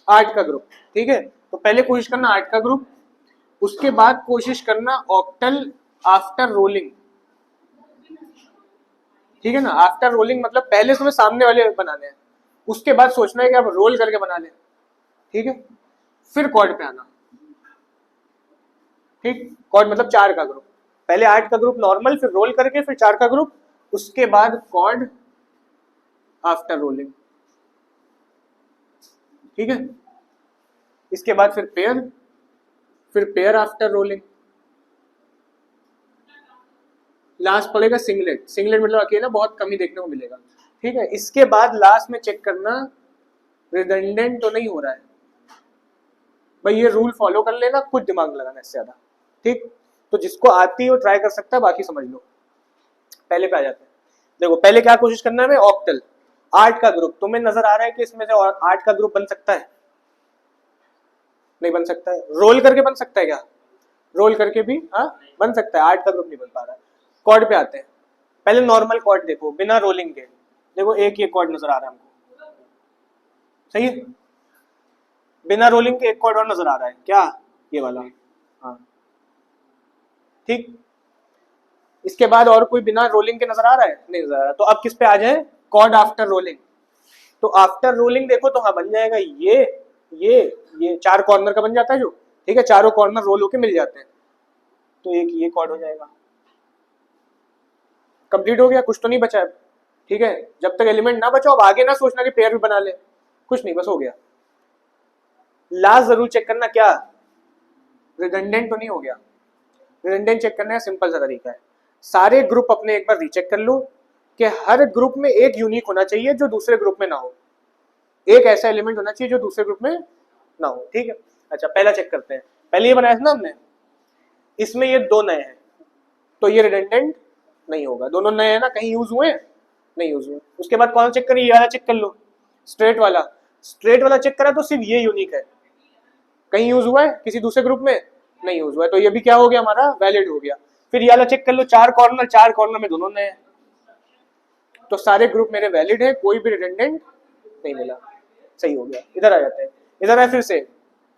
8 का ग्रुप, ठीक है। तो पहले कोशिश करना 8 का ग्रुप, उसके बाद कोशिश करना ऑक्टल आफ्टर रोलिंग, ठीक है ना। आफ्टर रोलिंग मतलब पहले तुम्हें सामने वाले बनाने हैं, उसके बाद सोचना है कि आप रोल करके बना लें, ठीक है। फिर क्वाड पे आना, ठीक। क्वाड मतलब 4 का ग्रुप, पहले 8 का ग्रुप नॉर्मल, फिर रोल करके, फिर 4 का ग्रुप, उसके बाद क्वाड आफ्टर रोलिंग, ठीक है। इसके बाद फिर पेयर आफ्टर रोलिंग, लास्ट पड़ेगा सिंगलेट। सिंगलेट मतलब अकेला, बहुत कम ही देखने को मिलेगा, ठीक है। इसके बाद लास्ट में चेक करना रिडंडेंट तो नहीं हो रहा है, भाई ये रूल फॉलो कर लेना, कुछ दिमाग लगाना इससे ज्यादा, ठीक। तो जिसको आती है वो ट्राई कर सकता है, बाकी समझ लो। पहले पे आ जाते हैं, देखो पहले क्या कोशिश करना है, ऑक्टल 8 का ग्रुप, तुम्हें नजर आ रहा है कि इसमें से 8 का ग्रुप बन सकता है, नहीं बन सकता है। रोल करके बन सकता है क्या? रोल करके भी हाँ बन सकता है। 8 का ग्रुप नहीं बन पा रहा है। कॉर्ड पे आते हैं। पहले नॉर्मल कॉर्ड देखो बिना रोलिंग के। देखो एक ये कॉर्ड नजर आ रहा है हमको, सही है। बिना रोलिंग के एक कॉर्ड और नजर आ रहा है क्या? ये वाला, हाँ ठीक। इसके बाद और कोई बिना रोलिंग के नजर आ रहा है? नहीं नजर आ रहा। तो अब किस पे आ जाए? Cord after rolling. तो आफ्टर रोलिंग देखो तो हाँ बन जाएगा ये 4 कॉर्नर का बन जाता है जो, ठीक है, चारों कॉर्नर रोल होके मिल जाते हैं। तो एक ये कॉर्ड हो जाएगा। कंप्लीट हो गया, कुछ तो नहीं बचा है, ठीक है। जब तक एलिमेंट ना बचा अब आगे ना सोचना कि पेयर भी बना ले, कुछ नहीं, बस हो गया। लास्ट जरूर चेक करना क्या रिडंडेंट तो नहीं हो गया। रिडंडेंट चेक करने का सिंपल सा तरीका है, सारे ग्रुप अपने एक बार रीचेक कर लो कि हर ग्रुप में एक यूनिक होना चाहिए जो दूसरे ग्रुप में ना हो, एक ऐसा एलिमेंट होना चाहिए जो दूसरे ग्रुप में ना हो, ठीक है। अच्छा पहला चेक करते हैं। पहले ये बनाया था ना हमने, इसमें ये 2 नए हैं तो ये रिडंडेंट नहीं होगा। दोनों नए हैं ना, कहीं यूज हुए? नहीं यूज हुए। उसके बाद कौन चेक करिए? ये वाला चेक कर लो, स्ट्रेट वाला। स्ट्रेट वाला चेक करा तो सिर्फ ये यूनिक है, कहीं यूज हुआ है किसी दूसरे ग्रुप में? नहीं यूज हुआ है। तो ये भी क्या हो गया हमारा? वैलिड हो गया। फिर ये वाला चेक कर लो, 4 कॉर्नर में दोनों नए हैं, तो सारे ग्रुप मेरे वैलिड है, कोई भी रिडंडेंट नहीं मिला, सही हो गया। इधर आ जाते हैं। इधर है फिर से,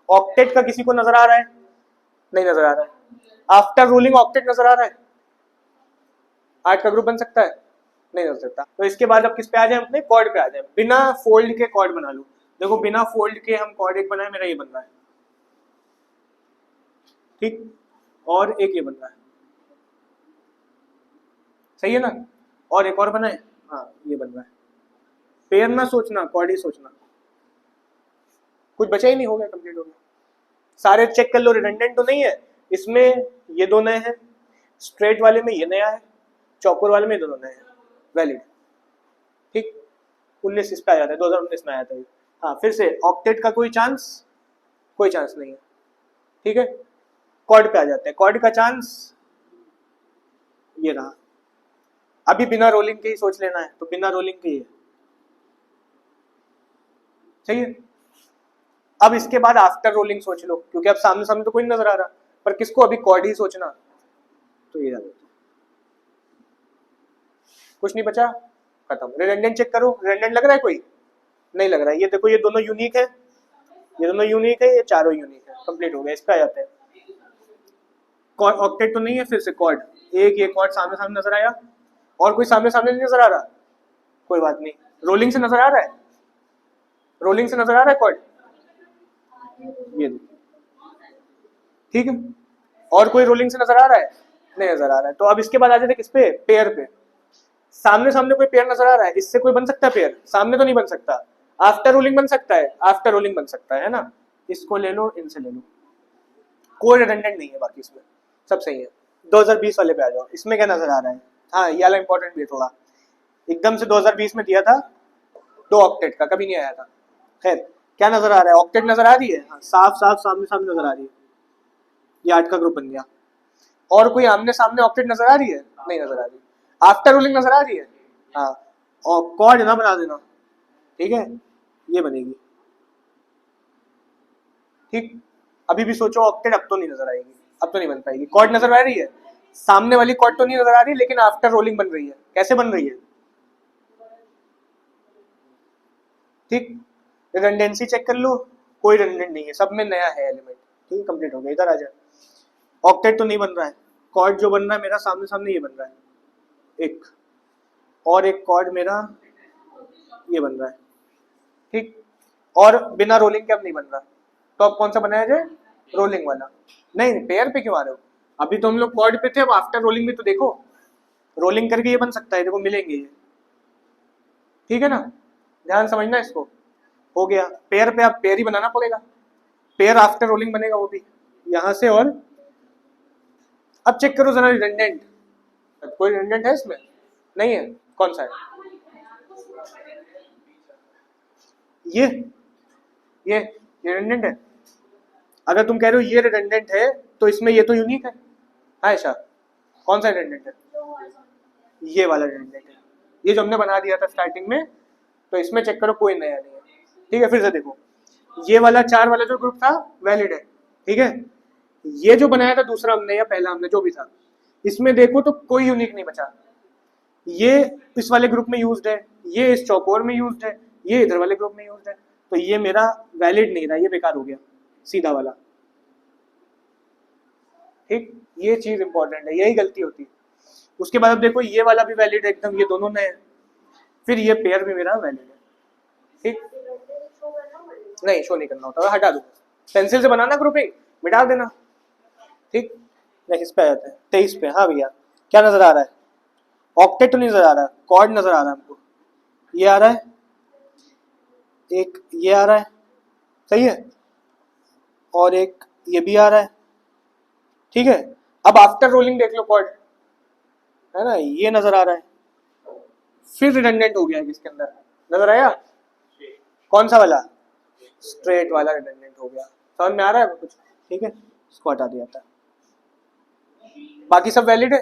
ऑक्टेट का किसी को नजर आ रहा है? नहीं नजर आ रहा है। आफ्टर रूलिंग ऑक्टेट नजर आ रहा है? 8 का ग्रुप बन सकता है? नहीं हो सकता। तो इसके बाद अब किस पे आ जाए? अपने कॉर्ड पे आ जाए। बिना फोल्ड के कॉर्ड बना लो। देखो बिना फोल्ड के हम कॉर्ड एक बनाए, मेरा ये बन रहा है, ठीक, और एक ये बन रहा है, सही है ना। और एक और बनाए, हाँ ये बन रहा है। पेयर ना सोचना, कॉर्ड ही सोचना। कुछ बचा ही नहीं, हो गया, कंप्लीट हो गया। सारे चेक कर लो रिडंडेंट तो नहीं है। इसमें ये 2 नए हैं, स्ट्रेट वाले में ये नया है, चौकोर वाले में दोनों नए हैं, वैलिड, ठीक। 19 इस पे आ जाता है, 2019 में आया था। हाँ फिर से ऑक्टेट का कोई चांस? कोई चांस नहीं है, ठीक है। कॉर्ड पे आ जाते हैं। कॉर्ड का चांस ये रहा। अभी बिना रोलिंग के ही सोच लेना है, तो बिना रोलिंग के ही है, सही है। अब इसके बाद आफ्टर रोलिंग सोच लो, क्योंकि अब सामने सामने तो कोई नहीं नजर आ रहा, पर किसको? अभी कॉर्ड ही सोचना, तो ये कुछ नहीं बचा, खत्म। रिडंडेंट चेक करो, रिडंडेंट लग रहा है कोई? नहीं लग रहा है। ये देखो ये दोनों यूनिक है, ये दोनों यूनिक है, ये चारों यूनिक है, कंप्लीट हो गया। इस पे आ जाते हैं। ऑक्टेट तो नहीं है, फिर से कॉर्ड, एक ये कॉर्ड सामने सामने नजर आया, और कोई सामने सामने नहीं नजर आ रहा, कोई बात नहीं। रोलिंग से नजर आ रहा है? रोलिंग से नजर आ रहा है कॉर्ड, ये ठीक है। और कोई रोलिंग से नजर आ रहा है? नहीं नजर आ रहा है। तो अब इसके बाद आ जाते किस पे? पेयर पे। सामने सामने कोई पेयर नजर आ रहा है? इससे कोई बन सकता है पेयर? सामने तो नहीं बन सकता। आफ्टर रोलिंग बन सकता है? आफ्टर रोलिंग बन सकता है ना। इसको ले लो, इनसे ले लो, कोई रिडंडेंट नहीं है, बाकी इसमें सब सही है। 2020 वाले पे आ जाओ। इसमें क्या नजर आ रहा है? हाँ ये वाला इंपॉर्टेंट भी है थोड़ा, एकदम से 2020 में दिया था 2 ऑक्टेट का, कभी नहीं आया था। खैर क्या नजर आ रहा है? ऑक्टेट नजर आ रही है, हाँ, साफ साफ सामने सामने नजर आ रही है। ये 8 का ग्रुप बन गया। और कोई आमने सामने ऑक्टेट नजर आ रही है? नहीं नजर आ रही। आफ्टर रोलिंग नजर आ रही है, हाँ। और कॉर्ड ना बना देना, ठीक है, ये बनेगी, ठीक। अभी भी सोचो ऑक्टेट, अब तो नहीं नजर आएगी, अब तो नहीं बन पाएगी। कॉर्ड नजर आ रही है, सामने वाली कॉर्ड तो नहीं नजर आ रही, लेकिन आफ्टर रोलिंग बन रही है। कैसे बन रही है? ठीक। रिडंडेंसी चेक कर लो, कोई रिडंडेंट नहीं है, सब में नया है एलिमेंट, ठीक है, कंप्लीट हो गया। इधर आ जाए। ऑक्टेट तो नहीं बन रहा है, कॉर्ड जो बन रहा है मेरा सामने सामने ये बन रहा है, एक और एक कॉर्ड मेरा ये बन रहा है, ठीक। और बिना रोलिंग के अब नहीं बन रहा, तो अब कौन सा बनाया जाए? रोलिंग वाला। नहीं पेयर पे क्यों आ रहे हो? अभी तो हम लोग कॉर्ड पे थे, अब आफ्टर रोलिंग भी तो देखो। रोलिंग करके ये बन सकता है, देखो मिलेंगे ये, ठीक है ना। ध्यान समझना इसको। हो गया। पेयर पे अब पेयर ही बनाना पड़ेगा, पेयर आफ्टर रोलिंग बनेगा वो भी यहां से। और अब चेक करो जरा रिडंडेंट, कोई रिडंडेंट है इसमें? नहीं है। कौन सा है? ये ये रिडंडेंट है। अगर तुम कह रहे हो ये रिडंडेंट है, तो इसमें ये तो यूनिक है। हाँ ऐसा कौन सा रिडंडेंट है? ये वाला रिडंडेंट है, ये जो हमने बना दिया था स्टार्टिंग में। तो इसमें चेक करो, कोई नया नहीं है, ठीक है। फिर से देखो, ये वाला 4 वाला जो ग्रुप था वैलिड है, ठीक है। ये जो बनाया था दूसरा हमने या पहला हमने जो भी था, इसमें देखो तो कोई यूनिक नहीं बचा। ये इस वाले ग्रुप में यूज्ड है, ये इस चौकोर में यूज्ड है, ये इधर वाले ग्रुप में यूज्ड है, तो ये मेरा वैलिड नहीं रहा, ये बेकार हो गया सीधा वाला, ठीक। ये चीज इंपॉर्टेंट है, यही गलती होती है। उसके बाद अब देखो ये वाला भी वैलिड है एकदम, ये दोनों नए हैं, फिर ये पेयर भी मेरा वैलिड है, ठीक। नहीं शो नहीं करना होता, हटा दो, पेंसिल से बनाना ग्रुपिंग, मिटा देना, ठीक। नेक्स्ट पे आ जाते हैं 23 पे। हाँ भैया क्या नजर आ रहा है? ऑक्टेट तो नहीं नजर आ रहा है, कॉर्ड नजर आ रहा है हमको, ये आ रहा है, एक ये आ रहा है, सही है, और एक ये भी आ रहा है, ठीक है। अब आफ्टर रोलिंग देख लो कॉर्ड, है ना, ये नजर आ रहा है, फिर रिडंडेंट हो गया है किसके अंदर, नजर आया? कौन सा वाला? स्ट्रेट वाला रिडंडेंट हो गया, समझ में आ रहा है कुछ? ठीक है, इसको हटा दिया था, बाकी सब वैलिड है,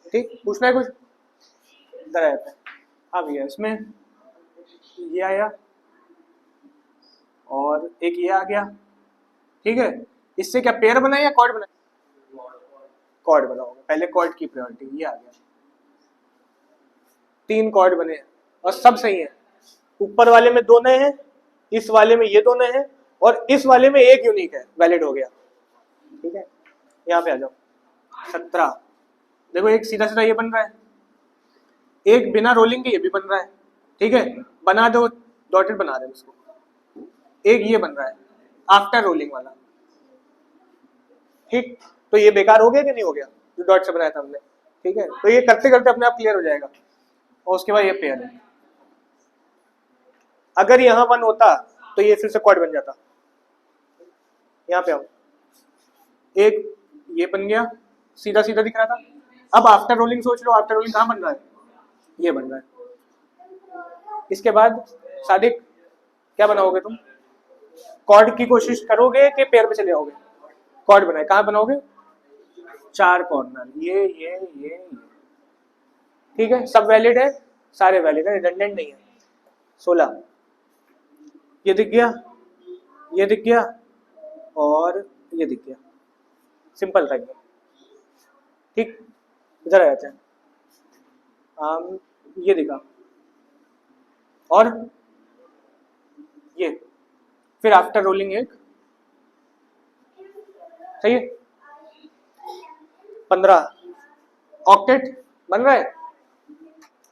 ठीक। पूछना है कुछ? इधर आया था, हाँ भैया इसमें ये आया और एक ये आ गया, ठीक है। इससे क्या पेयर बनाए या कॉर्ड बनाए? कॉर्ड बनाओगे, पहले कॉर्ड की प्रायोरिटी, ये आ गया, 3 कॉर्ड बने हैं और सब सही है। ऊपर वाले में 2 नए हैं, इस वाले में ये 2 नए हैं, और इस वाले में एक यूनिक है, वैलिड हो गया, ठीक है। यहाँ पे आ जाओ 17, देखो एक सीधा सीधा ये बन रहा है, एक बिना रोलिंग के ये भी बन रहा है, ठीक है। बना दो, डॉटेड बना दे उसको, एक ये बन रहा है आफ्टर रोलिंग वाला, ठीक। तो ये बेकार हो गया कि नहीं हो गया जो डॉट से बनाया था हमने, ठीक है। तो ये करते करते अपने आप क्लियर हो जाएगा। और उसके बाद ये पेयर है, अगर यहाँ 1 होता तो ये फिर से क्वाड बन जाता। यहाँ पे आओ, एक ये बन गया, सीधा सीधा दिख रहा था। अब आफ्टर रोलिंग सोच लो, आफ्टर रोलिंग कहाँ बन रहा है? ये बन रहा है। इसके बाद सादिक क्या बनाओगे तुम? कॉर्ड की कोशिश करोगे कि पेयर पे चले आओगे? कॉर्ड बनाए, कहाँ बनाओगे? 4 कॉर्नर, ये, ठीक है। सब वैलिड है, सारे वैलिड है, रिडंडेंट नहीं है। 16 ये दिख गया, ये दिख गया और ये दिख गया, सिंपल था एकदम, ठीक। इधर आ जाते हैं, ये दिखा और ये, फिर आफ्टर रोलिंग एक, सही है। 15 ऑक्टेट बन रहा है?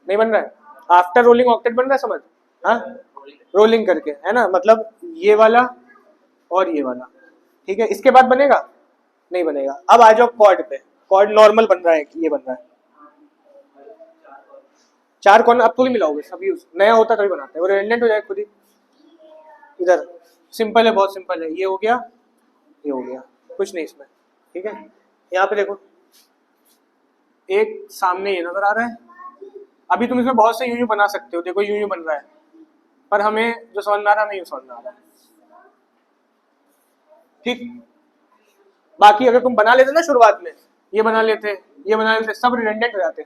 नहीं बन रहा है, आफ्टर रोलिंग ऑक्टेट बन रहा है, समझ? हाँ, रोलिंग करके, है ना, मतलब ये वाला और ये वाला, ठीक है। इसके बाद बनेगा? नहीं बनेगा। अब आ जाओ कॉर्ड पे, कॉर्ड नॉर्मल बन रहा है, ये बन रहा है 4 कॉर्नर, अब तो नहीं मिलाओगे, सब यूज नया होता तभी बनाते हैं, वो रिडंडेंट हो जाएगा खुद ही। इधर सिंपल है, बहुत सिंपल है, ये हो गया, ये हो गया, कुछ नहीं इसमें, ठीक है। यहाँ पे देखो, एक सामने ये नजर आ रहा है, अभी तुम इसमें बहुत से यूं यूं बना सकते हो, देखो यूं यूं बन रहा है, पर हमें जो समझ में आ रहा है, हमें यूं समझ में आ रहा है, ठीक। बाकी अगर तुम बना लेते ना शुरुआत में, ये बना लेते, ये बना लेते, सब रिडंडेंट हो जाते,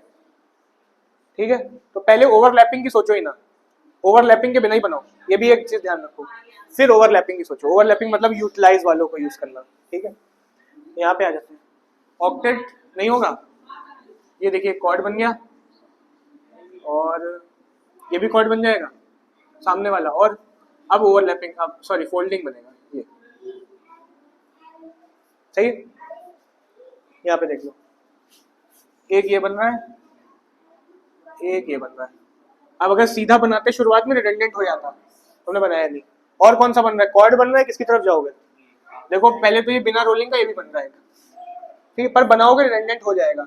ठीक है। तो पहले ओवरलैपिंग की सोचो ही ना, ओवरलैपिंग के बिना ही बनाओ, ये भी एक चीज ध्यान रखो। फिर ओवरलैपिंग की सोचो, ओवरलैपिंग मतलब यूटिलाइज वालों को यूज करना, ठीक है। यहाँ पे आ जाते हैं, ऑक्टेट नहीं होगा, ये देखिए कॉर्ड बन गया और ये भी कॉर्ड बन जाएगा सामने वाला, और अब ओवरलैपिंग, अब सॉरी फोल्डिंग बनेगा, ये सही है। यहाँ पे देख लो, एक ये बन रहा है, एक ये बन रहा है। अब अगर सीधा बनाते शुरुआत में रिडंडेंट हो जाता, तुमने बनाया नहीं। और कौन सा बन रहा है? कॉर्ड बन रहा है, किसकी तरफ जाओगे? देखो पहले तो ये बिना रोलिंग का ये भी बन रहा है, ठीक है, पर बनाओगे रिडंडेंट हो जाएगा।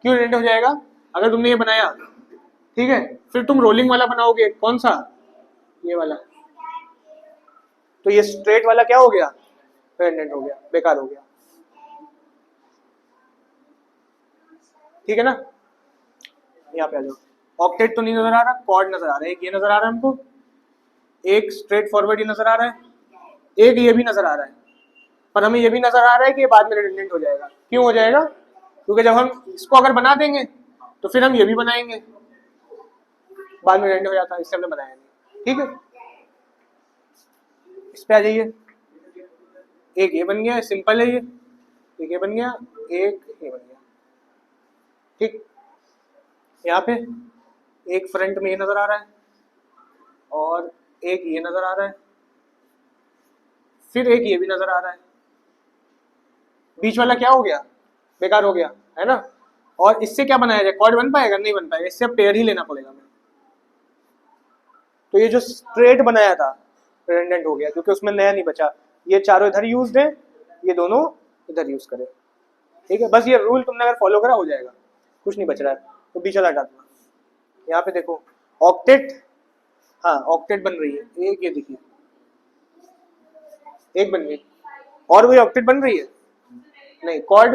क्यों रिडंडेंट हो जाएगा? अगर तुमने ये बनाया, ठीक है, फिर तुम रोलिंग वाला बनाओगे, कौन सा? ये वाला, तो ये स्ट्रेट वाला क्या हो गया? रिडंडेंट हो गया, बेकार हो गया, ठीक है ना। यहाँ पे आ जाओ, ऑक्टेट तो नहीं नजर आ रहा, कॉर्ड नजर आ रहा है, एक ये नजर आ रहा है हमको, एक स्ट्रेट फॉरवर्ड ये नजर आ रहा है, एक ये भी नजर आ रहा है, पर हमें ये भी नजर आ रहा है कि ये बाद में रिडंडेंट हो जाएगा। क्यों हो जाएगा? क्योंकि जब हम इसको अगर बना देंगे तो फिर हम ये भी बनाएंगे, बाद में रिडंडेंट हो जाता है, इससे हमने बनाया नहीं, ठीक है। इस पे आ जाइए, एक ये बन गया, सिंपल है ये, एक ये बन गया, एक ये बन गया, ठीक। यहाँ पे एक फ्रंट में ये नजर आ रहा है और एक ये नजर आ रहा है, फिर एक ये भी नजर आ रहा है, बीच वाला क्या हो गया, बेकार हो गया, है ना। और इससे क्या बनाया जाए, कॉर्ड बन पाएगा, नहीं बन पाएगा, इससे अब पेयर ही लेना पड़ेगा हमें। तो ये जो स्ट्रेट बनाया था रिडंडेंट हो गया, क्योंकि उसमें नया नहीं बचा, ये चारों इधर यूज्ड है, ये दोनों इधर यूज करें, ठीक है। बस ये रूल तुमने अगर फॉलो करा हो जाएगा, कुछ नहीं बच रहा है, तो बीच वाला हटा देना। यहाँ पे देखो ऑक्टेट, हाँ ऑक्टेट बन रही है, एक ये देखिए, एक बन गई, और वही ऑक्टेट बन रही है, नहीं कॉर्ड,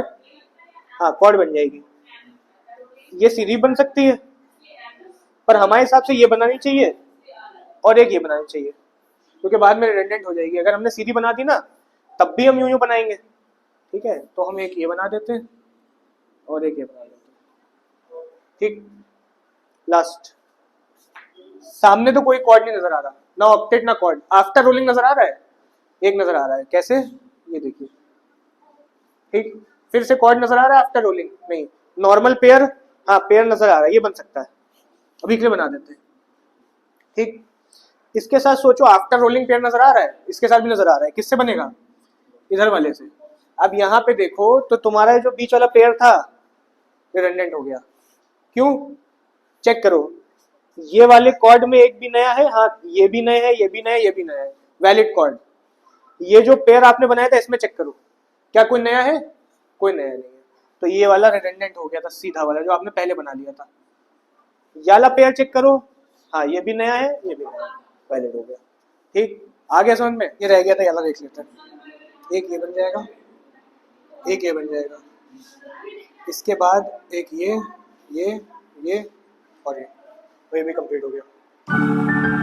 हाँ कॉर्ड बन जाएगी। ये सीधी बन सकती है, पर हमारे हिसाब से ये बनानी चाहिए और एक ये बनानी चाहिए, क्योंकि बाद में रिडंडेंट हो जाएगी। अगर हमने सीधी बना दी ना, तब भी हम यूं यूं बनाएंगे, ठीक है। तो हम एक ये बना देते हैं और एक ये बना देते हैं, ठीक। लास्ट, सामने तो कोई कॉर्ड नहीं नजर आ रहा, ना ऑक्टेट ना कॉर्ड, आफ्टर रोलिंग नजर आ रहा है, एक नजर आ रहा है, कैसे, ये देखिए, ठीक। फिर से कॉर्ड नजर आ रहा है आफ्टर रोलिंग, नहीं, नॉर्मल पेयर, हाँ पेयर नजर आ रहा है, ये बन सकता है, अभी के लिए बना देते हैं, ठीक। इसके साथ सोचो आफ्टर रोलिंग पेयर नजर आ रहा है, इसके साथ भी नजर आ रहा है, किससे बनेगा, इधर वाले से। अब यहाँ पे देखो तो तुम्हारा जो बीच वाला पेयर था रिडंडेंट हो गया, क्यों, चेक करो, ये वाले कॉर्ड में एक भी नया है, हाँ ये भी नया है, ये भी नया है, ये भी नया है, वैलिड कॉर्ड। ये जो पेयर आपने बनाया था इसमें चेक करो, क्या कोई नया है, कोई नया नहीं है, तो ये वाला रिडंडेंट हो गया था, सीधा वाला जो आपने पहले बना लिया था। ये वाला पेयर चेक करो, हाँ ये भी नया है, ये भी नया है, वैलिड हो गया, ठीक। आ गया समझ में, ये रह गया था, ये वाला देख लेते हैं, एक ये बन जाएगा, एक ये बन जाएगा, इसके बाद एक ये और ये भी कंप्लीट हो गया।